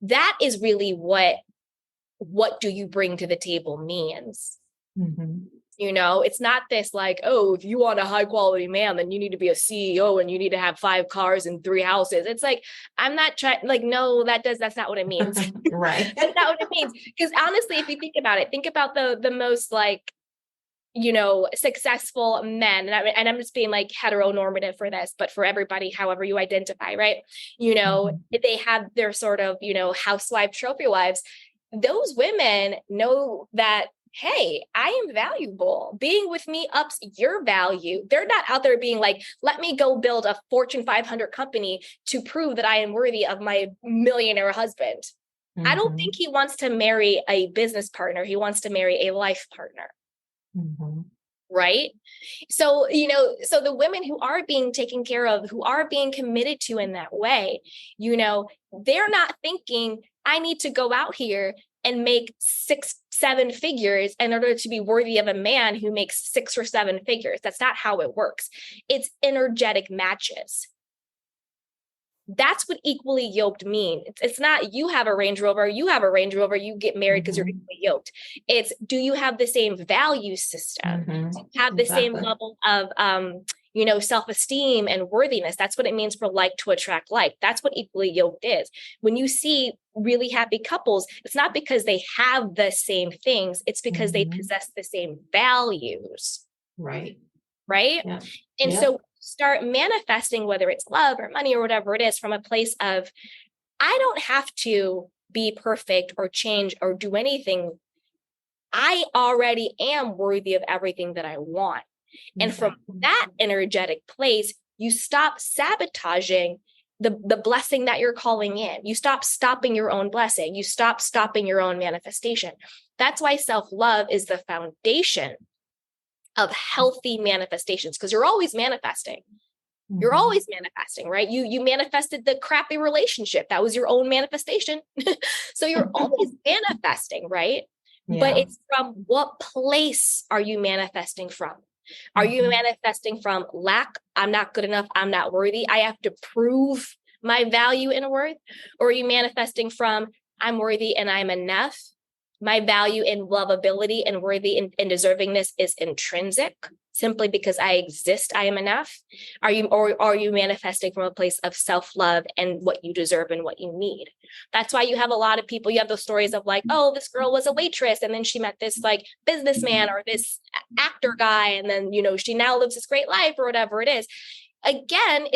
That is really what do you bring to the table means. It's not this like, oh, if you want a high quality man, then you need to be a CEO and you need to have 5 cars and 3 houses. It's like, I'm not trying, like, no, that's not what it means. Right. That's not what it means. Because honestly, if you think about it, think about the most like, successful men. And I'm just being like heteronormative for this, but for everybody, however you identify, right? If they have their sort of, housewife trophy wives, those women know that, hey, I am valuable. Being with me ups your value. They're not out there being like, let me go build a Fortune 500 company to prove that I am worthy of my millionaire husband. I don't think he wants to marry a business partner. He wants to marry a life partner. Right? So, so the women who are being taken care of, who are being committed to in that way, they're not thinking, I need to go out here and make 6-7 figures in order to be worthy of a man who makes 6 or 7 figures. That's not how it works. It's energetic matches. That's what equally yoked means. It's not you have a Range Rover, you have a Range Rover, you get married because you're equally yoked. It's, do you have the same value system? Do you have the same level of, self-esteem and worthiness? That's what it means for like to attract like. That's what equally yoked is. When you see really happy couples, it's not because they have the same things. It's because they possess the same values. Right. Yeah. And so start manifesting, whether it's love or money or whatever it is, from a place of, I don't have to be perfect or change or do anything. I already am worthy of everything that I want. And from that energetic place, you stop sabotaging the blessing that you're calling in. You stop stopping your own blessing. You stop stopping your own manifestation. That's why self-love is the foundation of healthy manifestations, because you're always manifesting. You're always manifesting, right? You manifested the crappy relationship. That was your own manifestation. So you're always manifesting, right? But it's from what place are you manifesting from? Are you manifesting from lack? I'm not good enough. I'm not worthy. I have to prove my value and worth. Or are you manifesting from, I'm worthy and I'm enough? My value in lovability and worthy and deservingness is intrinsic. Simply because I exist, I am enough. Are you manifesting from a place of self-love and what you deserve and what you need? That's why you have a lot of people, you have those stories of like, oh, this girl was a waitress and then she met this like businessman or this actor guy. And then, she now lives this great life or whatever it is. Again,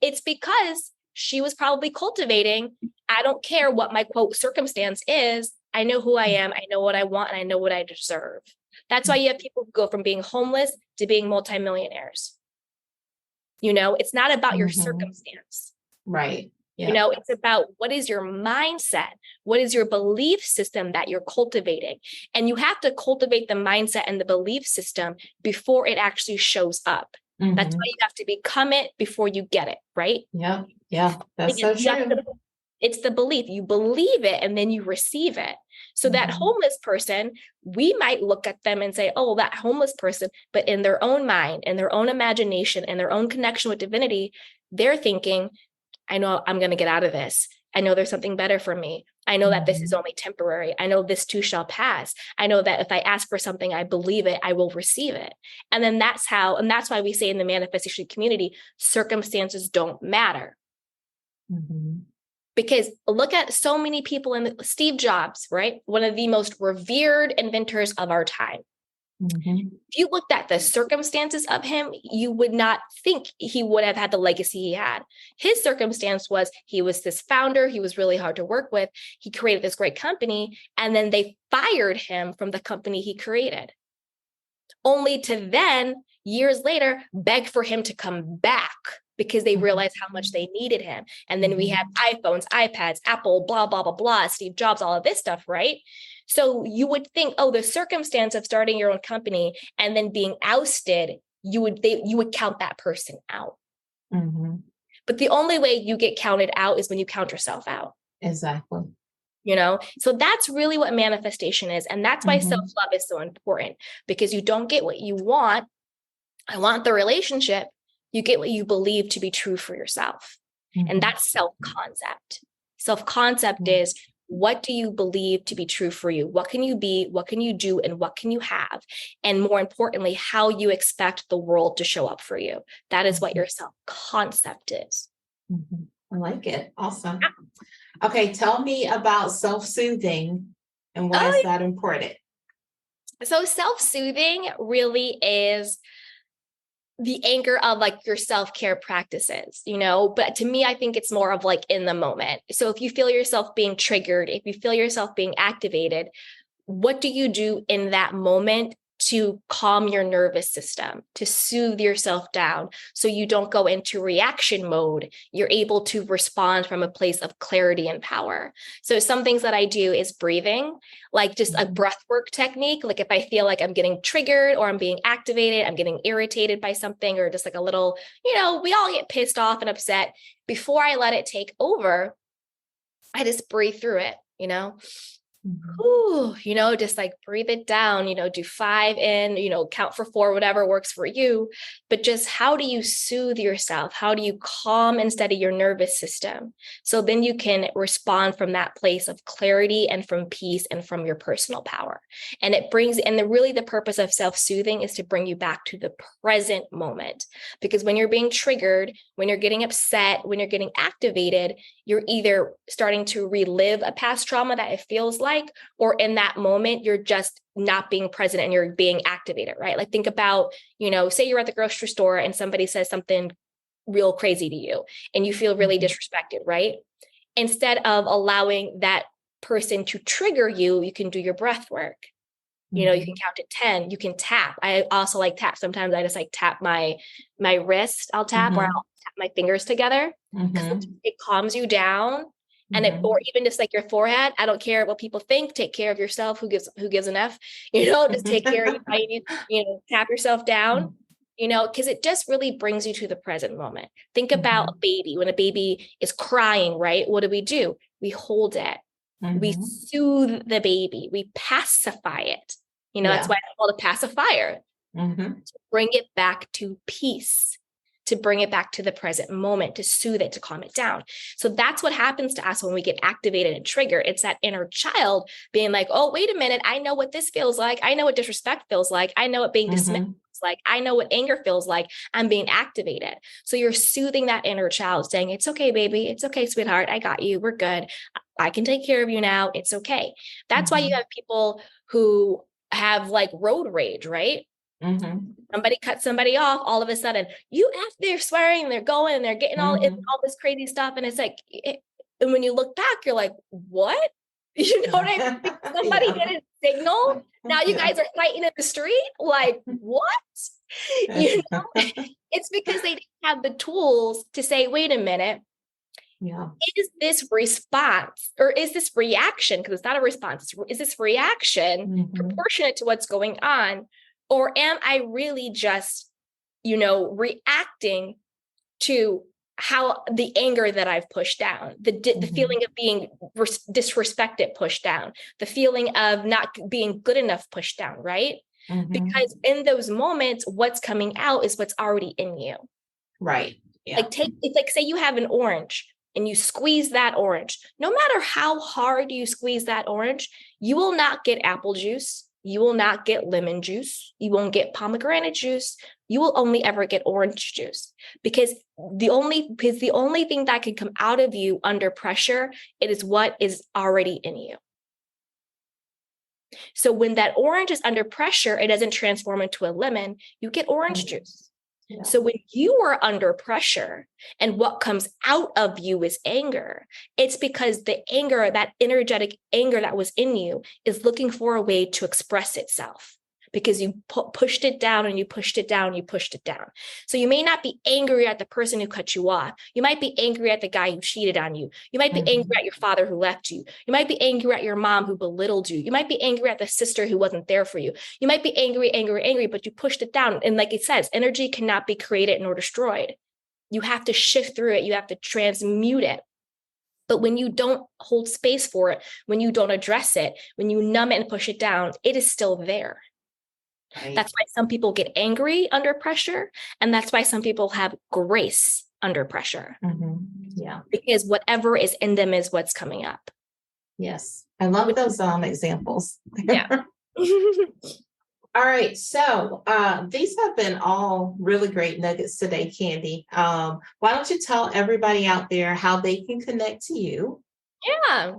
it's because she was probably cultivating. I don't care what my quote circumstance is. I know who I am. I know what I want and I know what I deserve. That's why you have people who go from being homeless to being multimillionaires. It's not about your circumstance. Right. Yeah. It's about what is your mindset? What is your belief system that you're cultivating? And you have to cultivate the mindset and the belief system before it actually shows up. That's why you have to become it before you get it, right? Yeah. Yeah. That's so true. It's the belief. You believe it and then you receive it. So that homeless person, we might look at them and say, oh, that homeless person, but in their own mind, in their own imagination, and their own connection with divinity, they're thinking, I know I'm going to get out of this. I know there's something better for me. I know that this is only temporary. I know this too shall pass. I know that if I ask for something, I believe it, I will receive it. And then that's why we say in the manifestation community, circumstances don't matter. Because look at so many people Steve Jobs, right? One of the most revered inventors of our time. If you looked at the circumstances of him, you would not think he would have had the legacy he had. His circumstance was he was this founder. He was really hard to work with. He created this great company, and then they fired him from the company he created, only to then, years later, beg for him to come back because they realized how much they needed him. And then we have iPhones, iPads, Apple, blah, blah, blah, blah, Steve Jobs, all of this stuff, right? So you would think, oh, the circumstance of starting your own company and then being ousted, you would count that person out. But the only way you get counted out is when you count yourself out. Exactly. So that's really what manifestation is. And that's why self-love is so important, because you don't get what you want. I want the relationship. You get what you believe to be true for yourself. And that's self-concept. Self-concept is, what do you believe to be true for you? What can you be? What can you do? And what can you have? And more importantly, how you expect the world to show up for you. That is what your self-concept is. I like it. Awesome. Okay. Tell me about self-soothing and why is that important? So self-soothing really is the anchor of like your self-care practices, but to me, I think it's more of like in the moment. So if you feel yourself being triggered, if you feel yourself being activated, what do you do in that moment to calm your nervous system, to soothe yourself down so you don't go into reaction mode? You're able to respond from a place of clarity and power. So some things that I do is breathing, like just a breath work technique. Like if I feel like I'm getting triggered or I'm being activated, I'm getting irritated by something, or just like a little, we all get pissed off and upset. Before I let it take over, I just breathe through it, Ooh, just like breathe it down, do 5 in, count for 4, whatever works for you. But just how do you soothe yourself? How do you calm and steady your nervous system? So then you can respond from that place of clarity and from peace and from your personal power. And really the purpose of self-soothing is to bring you back to the present moment. Because when you're being triggered, when you're getting upset, when you're getting activated, you're either starting to relive a past trauma that it feels like, or in that moment, you're just not being present and you're being activated, right? Like think about, say you're at the grocery store and somebody says something real crazy to you and you feel really disrespected, right? Instead of allowing that person to trigger you, you can do your breath work. You can count to 10, you can tap. I also like tap. Sometimes I just like tap my wrist. I'll tap or I'll tap my fingers together because it calms you down. And or even just like your forehead, I don't care what people think. Take care of yourself. Who gives an F? Just take care of you. Tap yourself down. Because it just really brings you to the present moment. Think about a baby. When a baby is crying, right? What do? We hold it. We soothe the baby. We pacify it. That's why it's called a pacifier. To bring it back to peace. to bring it back to the present moment, to soothe it, to calm it down. So that's what happens to us when we get activated and triggered. It's that inner child being like, oh, wait a minute. I know what this feels like. I know what disrespect feels like. I know what being dismissed feels like. I know what anger feels like. I'm being activated. So you're soothing that inner child, saying, it's okay, baby. It's okay, sweetheart. I got you. We're good. I can take care of you now. It's okay. That's why you have people who have like road rage, right? Somebody cuts somebody off, all of a sudden, they're swearing, they're going, and they're getting all this crazy stuff. And it's like, and when you look back, you're like, what? You know what I mean? Somebody didn't signal. Now you guys are fighting in the street. Like, what? You know, it's because they didn't have the tools to say, wait a minute. Yeah. Is this response or is this reaction? Because it's not a response. Is this reaction proportionate to what's going on? Or am I really just, reacting to how the anger that I've pushed down, the feeling of being disrespected pushed down, the feeling of not being good enough pushed down, right? Because in those moments, what's coming out is what's already in you. Right. Yeah. It's like, say you have an orange and you squeeze that orange. No matter how hard you squeeze that orange, you will not get apple juice. You will not get lemon juice. You won't get pomegranate juice. You will only ever get orange juice because the only thing that can come out of you under pressure, it is what is already in you. So when that orange is under pressure, it doesn't transform into a lemon. You get orange juice. Yeah. So when you are under pressure and what comes out of you is anger, it's because the anger, that energetic anger that was in you, is looking for a way to express itself because you pushed it down and you pushed it down, and you pushed it down. So you may not be angry at the person who cut you off. You might be angry at the guy who cheated on you. You might be angry at your father who left you. You might be angry at your mom who belittled you. You might be angry at the sister who wasn't there for you. You might be angry, but you pushed it down. And like it says, energy cannot be created nor destroyed. You have to shift through it. You have to transmute it. But when you don't hold space for it, when you don't address it, when you numb it and push it down, it is still there. Right. That's why some people get angry under pressure. And that's why some people have grace under pressure. Yeah. Because whatever is in them is what's coming up. Yes. I love those examples. Yeah. All right. So these have been all really great nuggets today, Candy. Why don't you tell everybody out there how they can connect to you? Yeah.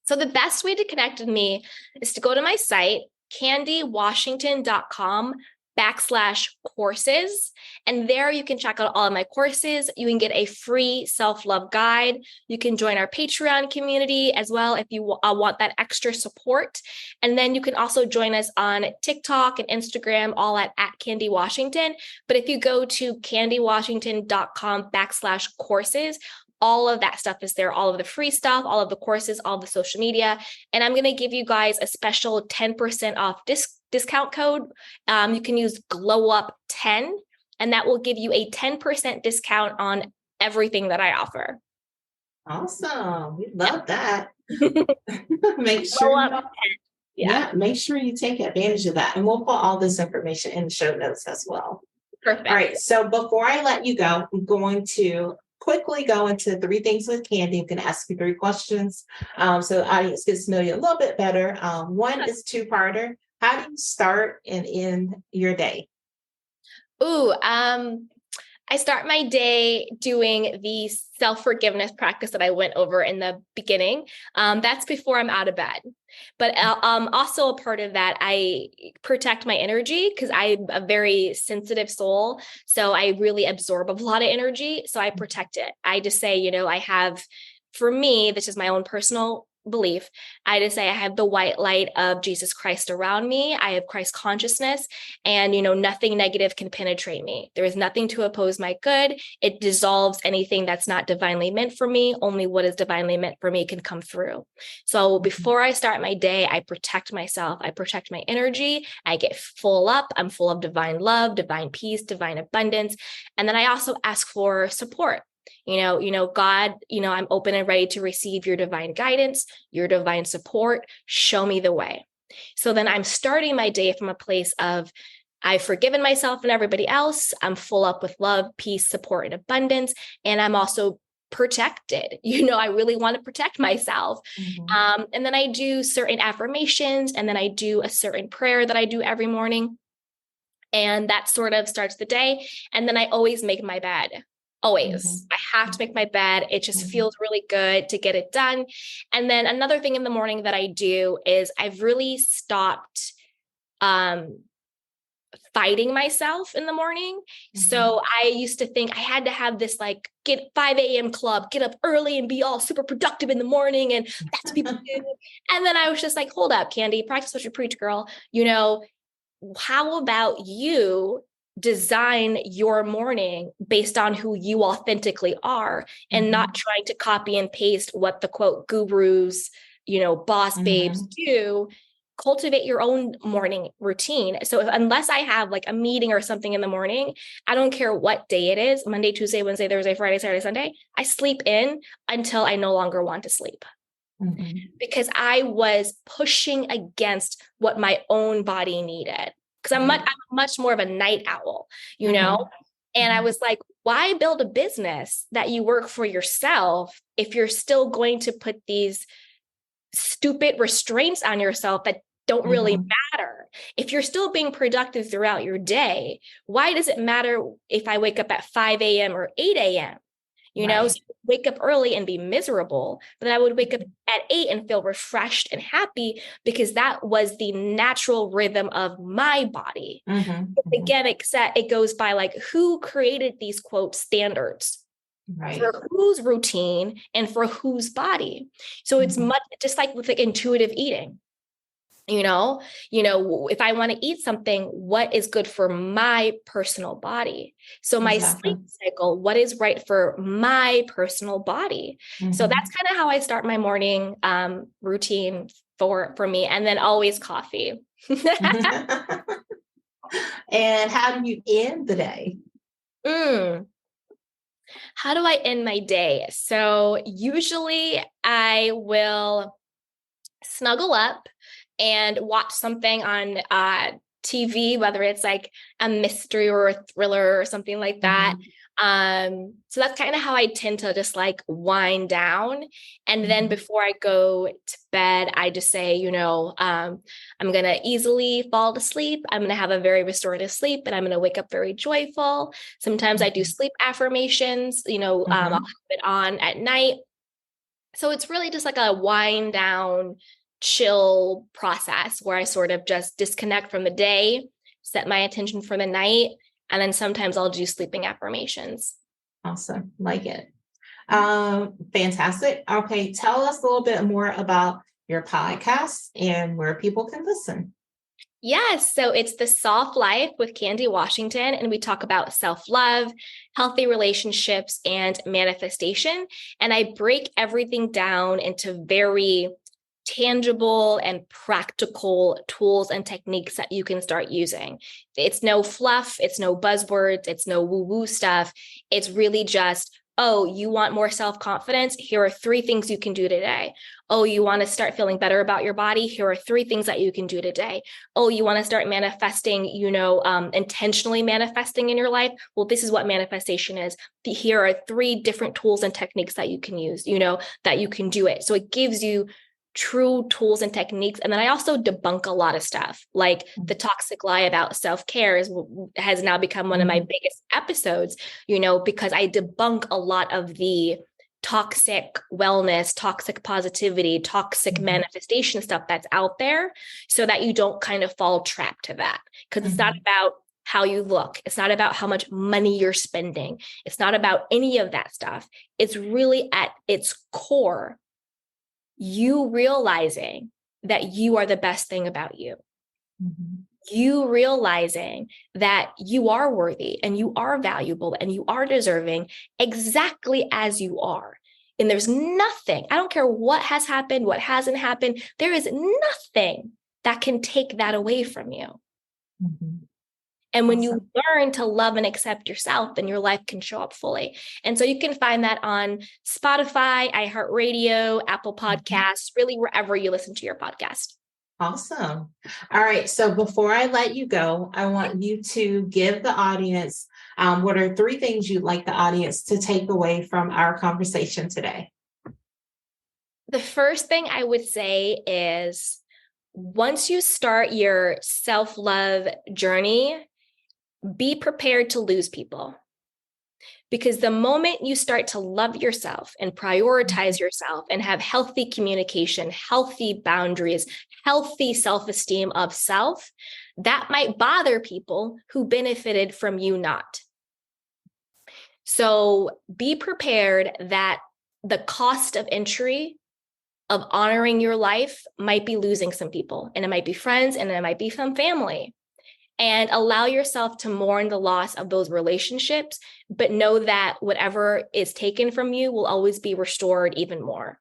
So the best way to connect with me is to go to my site, candywashington.com/courses. And there you can check out all of my courses. You can get a free self-love guide. You can join our Patreon community as well if you want that extra support. And then you can also join us on TikTok and Instagram, all at Candy Washington. But if you go to candywashington.com/courses, all of that stuff is there, all of the free stuff, all of the courses, all of the social media. And I'm going to give you guys a special 10% off discount code. You can use GLOWUP10, and that will give you a 10% discount on everything that I offer. Awesome. We love that. Make sure. Make sure you take advantage of that. And we'll put all this information in the show notes as well. Perfect. All right. So before I let you go, I'm going to quickly go into 3 things with Candy. I'm going to ask you 3 questions so the audience gets to know you a little bit better. One is 2-parter. How do you start and end your day? I start my day doing the self-forgiveness practice that I went over in the beginning. That's before I'm out of bed. But also a part of that, I protect my energy because I'm a very sensitive soul. So I really absorb a lot of energy. So I protect it. I just say, for me, this is my own personal belief. I just say I have the white light of Jesus Christ around me. I have Christ consciousness, and nothing negative can penetrate me. There is nothing to oppose my good. It dissolves anything that's not divinely meant for me. Only what is divinely meant for me can come through. So before I start my day, I protect myself. I protect my energy. I get full up. I'm full of divine love, divine peace, divine abundance. And then I also ask for support. God, I'm open and ready to receive your divine guidance, your divine support. Show me the way. So then I'm starting my day from a place of I've forgiven myself and everybody else. I'm full up with love, peace, support, and abundance. And I'm also protected. I really want to protect myself. And then I do certain affirmations, and then I do a certain prayer that I do every morning. And that sort of starts the day. And then I always make my bed. Always. I have to make my bed. It just feels really good to get it done. And then another thing in the morning that I do is I've really stopped fighting myself in the morning. So I used to think I had to have this like get 5 a.m. club, get up early and be all super productive in the morning. And that's what people do. And then I was just like, hold up, Candy, practice what you preach, girl. How about you design your morning based on who you authentically are and not trying to copy and paste what the quote gurus, boss babes do. Cultivate your own morning routine. So unless I have like a meeting or something in the morning, I don't care what day it is, Monday, Tuesday, Wednesday, Thursday, Friday, Saturday, Sunday, I sleep in until I no longer want to sleep. Because I was pushing against what my own body needed. Because I'm much more of a night owl, And I was like, why build a business that you work for yourself if you're still going to put these stupid restraints on yourself that don't really matter? If you're still being productive throughout your day, why does it matter if I wake up at 5 a.m. or 8 a.m.? So wake up early and be miserable, but then I would wake up at 8 and feel refreshed and happy because that was the natural rhythm of my body. Again, it goes by like who created these quote standards for whose routine and for whose body. So it's much just like with like intuitive eating. If I want to eat something, what is good for my personal body? So my sleep cycle, what is right for my personal body? So that's kind of how I start my morning routine for me. And then always coffee. And how do you end the day? How do I end my day? So usually I will snuggle up and watch something on TV, whether it's like a mystery or a thriller or something like that. So that's kind of how I tend to just like wind down. And then before I go to bed, I just say, I'm going to easily fall asleep. I'm going to have a very restorative sleep and I'm going to wake up very joyful. Sometimes I do sleep affirmations, I'll have it on at night. So it's really just like a wind down, chill process where I sort of just disconnect from the day, set my attention for the night, and then sometimes I'll do sleeping affirmations. Awesome. Like it. Fantastic. Okay. Tell us a little bit more about your podcast and where people can listen. Yes. So it's The Soft Life with Candy Washington, and we talk about self-love, healthy relationships, and manifestation. And I break everything down into very tangible and practical tools and techniques that you can start using. It's no fluff, it's no buzzwords, it's no woo-woo stuff. It's really just, oh, you want more self-confidence? Here are 3 things you can do today. Oh, you want to start feeling better about your body? Here are 3 things that you can do today. Oh, you want to start manifesting, intentionally manifesting in your life? Well, this is what manifestation is. Here are 3 different tools and techniques that you can use, that you can do it. So it gives you true tools and techniques. And then I also debunk a lot of stuff, like the toxic lie about self-care has now become one of my biggest episodes, because I debunk a lot of the toxic wellness, toxic positivity, toxic manifestation stuff that's out there so that you don't kind of fall trapped to that. Because it's not about how you look. It's not about how much money you're spending. It's not about any of that stuff. It's really at its core you realizing that you are the best thing about you. You realizing that you are worthy and you are valuable and you are deserving exactly as you are. And there's nothing, I don't care what has happened, what hasn't happened, there is nothing that can take that away from you. And when you learn to love and accept yourself, then your life can show up fully. And so you can find that on Spotify, iHeartRadio, Apple Podcasts, really wherever you listen to your podcast. Awesome. All right. So before I let you go, I want you to give the audience what are three things you'd like the audience to take away from our conversation today? The first thing I would say is once you start your self-love journey, be prepared to lose people. Because the moment you start to love yourself and prioritize yourself and have healthy communication, healthy boundaries, healthy self-esteem of self, that might bother people who benefited from you not. So be prepared that the cost of entry of honoring your life might be losing some people, and it might be friends, and it might be some family. And allow yourself to mourn the loss of those relationships, but know that whatever is taken from you will always be restored even more.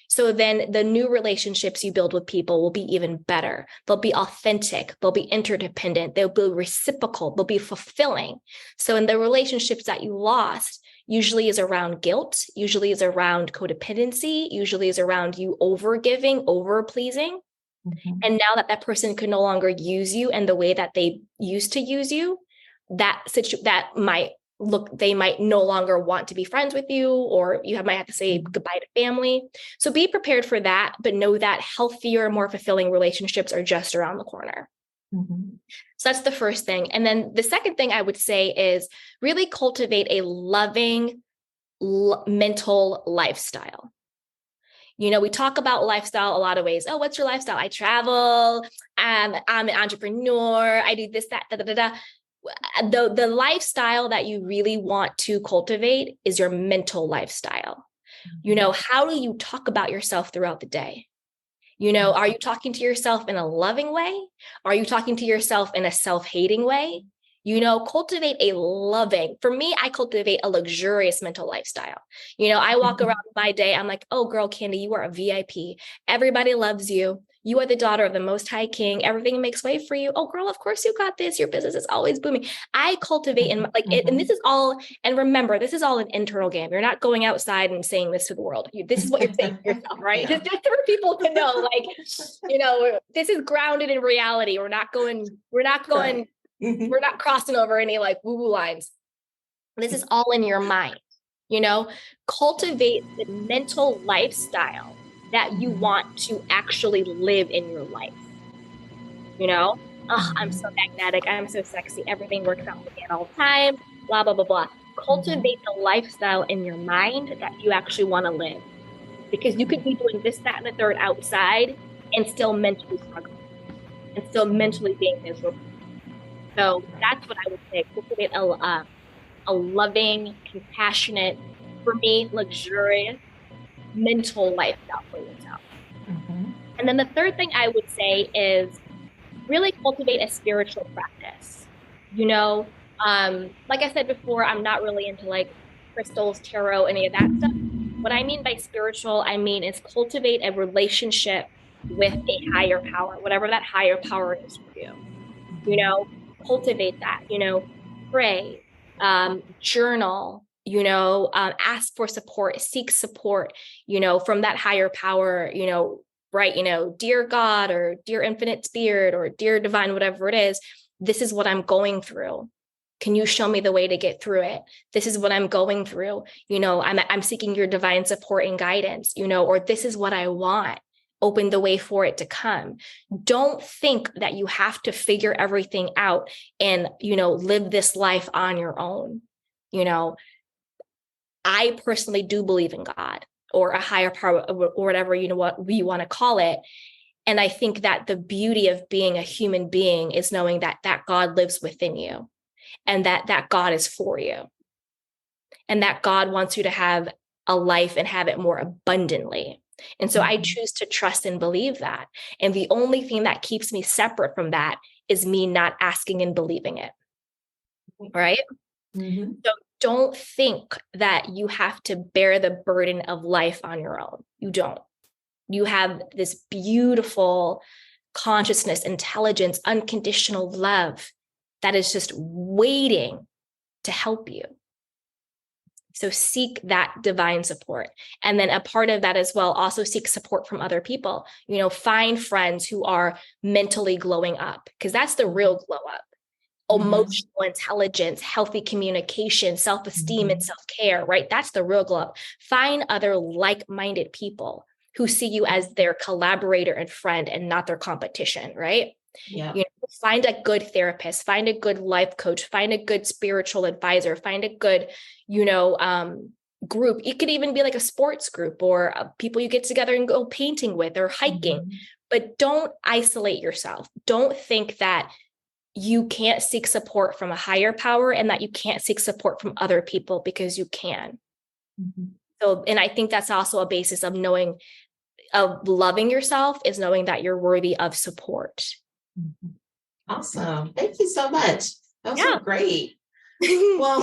So then the new relationships you build with people will be even better. They'll be authentic, they'll be interdependent, they'll be reciprocal, they'll be fulfilling. So in the relationships that you lost, usually is around guilt, usually is around codependency, usually is around you over giving, over pleasing. Mhm. And now that that person could no longer use you and the way that they used to use you, that might look, they might no longer want to be friends with you, or might have to say goodbye to family. So be prepared for that, but know that healthier, more fulfilling relationships are just around the corner. Mhm. So that's the first thing. And then the second thing I would say is really cultivate a loving mental lifestyle. We talk about lifestyle a lot of ways. Oh, what's your lifestyle? I travel. I'm an entrepreneur. I do this, that, da, da, da, da. The lifestyle that you really want to cultivate is your mental lifestyle. How do you talk about yourself throughout the day? Are you talking to yourself in a loving way? Are you talking to yourself in a self-hating way? Cultivate a loving. For me, I cultivate a luxurious mental lifestyle. I walk around my day, I'm like, oh, girl, Candy, you are a VIP. Everybody loves you. You are the daughter of the Most High King. Everything makes way for you. Oh, girl, of course you got this. Your business is always booming. I cultivate and and this is all. And remember, this is all an internal game. You're not going outside and saying this to the world. This is what you're saying to yourself, right? Yeah. Just for people to know, this is grounded in reality. We're not going. We're not crossing over any woo-woo lines. This is all in your mind. Cultivate the mental lifestyle that you want to actually live in your life. Oh, I'm so magnetic. I'm so sexy. Everything works out for me all the time. Blah, blah, blah, blah. Cultivate the lifestyle in your mind that you actually want to live. Because you could be doing this, that, and the third outside and still mentally struggling and still mentally being miserable. So that's what I would say. Cultivate a loving, compassionate, for me, luxurious mental lifestyle for yourself. Mhm. And then the third thing I would say is really cultivate a spiritual practice. Like I said before, I'm not really into crystals, tarot, any of that stuff. What I mean by spiritual, I mean is cultivate a relationship with a higher power, whatever that higher power is for you. Cultivate that, pray, journal, ask for support, seek support, from that higher power, right? Dear God, or dear infinite spirit, or dear divine, whatever it is, this is what I'm going through. Can you show me the way to get through it? This is what I'm going through. I'm seeking your divine support and guidance, or this is what I want. Open the way for it to come. Don't think that you have to figure everything out and, live this life on your own. I personally do believe in God or a higher power or whatever, what we want to call it. And I think that the beauty of being a human being is knowing that God lives within you and that God is for you and that God wants you to have a life and have it more abundantly. And so I choose to trust and believe that. And the only thing that keeps me separate from that is me not asking and believing it. Right? Mm-hmm. So don't think that you have to bear the burden of life on your own. You don't. You have this beautiful consciousness, intelligence, unconditional love that is just waiting to help you. So seek that divine support. And then a part of that as well, also seek support from other people. Find friends who are mentally glowing up, because that's the real glow up. Emotional intelligence, healthy communication, self-esteem, and self-care, right? That's the real glow up. Find other like-minded people who see you as their collaborator and friend and not their competition, right? Yeah. Find a good therapist, find a good life coach, find a good spiritual advisor, find a good, group. It could even be like a sports group or people you get together and go painting with or hiking, but don't isolate yourself. Don't think that you can't seek support from a higher power and that you can't seek support from other people, because you can. So, and I think that's also a basis of loving yourself, is knowing that you're worthy of support. Awesome. Thank you so much. Those were great. Well,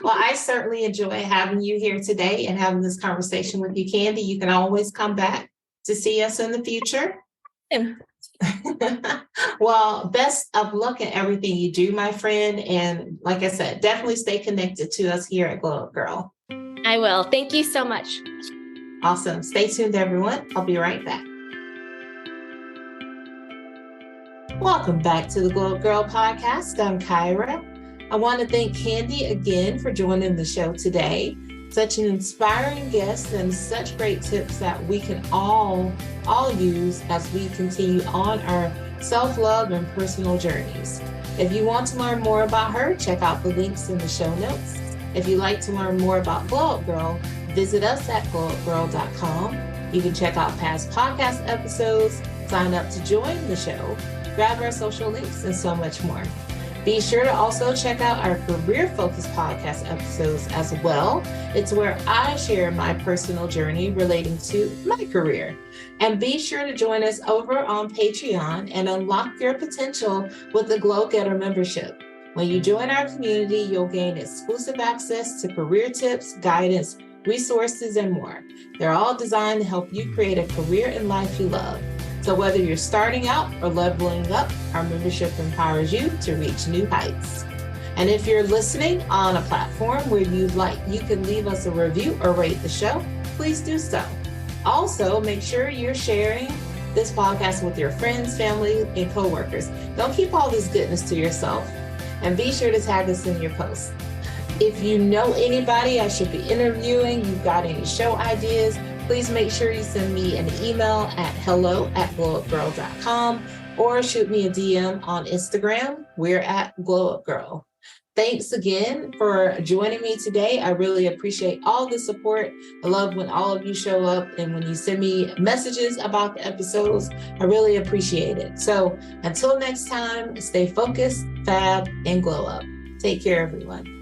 I certainly enjoy having you here today and having this conversation with you, Candy. You can always come back to see us in the future. Well, best of luck in everything you do, my friend. And like I said, definitely stay connected to us here at Glow Up Gyrl. I will. Thank you so much. Awesome. Stay tuned, everyone. I'll be right back. Welcome back to the Glow Up Gyrl podcast. I'm Kyra. I want to thank Candy again for joining the show today. Such an inspiring guest and such great tips that we can all use as we continue on our self-love and personal journeys. If you want to learn more about her, check out the links in the show notes. If you'd like to learn more about Glow Up Gyrl, visit us at glowupgirl.com. You can check out past podcast episodes, sign up to join the show, grab our social links, and so much more. Be sure to also check out our career-focused podcast episodes as well. It's where I share my personal journey relating to my career. And be sure to join us over on Patreon and unlock your potential with the Glow Getter membership. When you join our community, you'll gain exclusive access to career tips, guidance, resources, and more. They're all designed to help you create a career and life you love. So whether you're starting out or leveling up, our membership empowers you to reach new heights. And if you're listening on a platform where you can leave us a review or rate the show, please do so. Also, make sure you're sharing this podcast with your friends, family, and coworkers. Don't keep all this goodness to yourself. And be sure to tag us in your posts. If you know anybody I should be interviewing, you've got any show ideas, please make sure you send me an email at hello@glowupgirl.com or shoot me a DM on Instagram. We're at Glow Up Gyrl. Thanks again for joining me today. I really appreciate all the support. I love when all of you show up and when you send me messages about the episodes. I really appreciate it. So until next time, stay focused, fab, and glow up. Take care, everyone.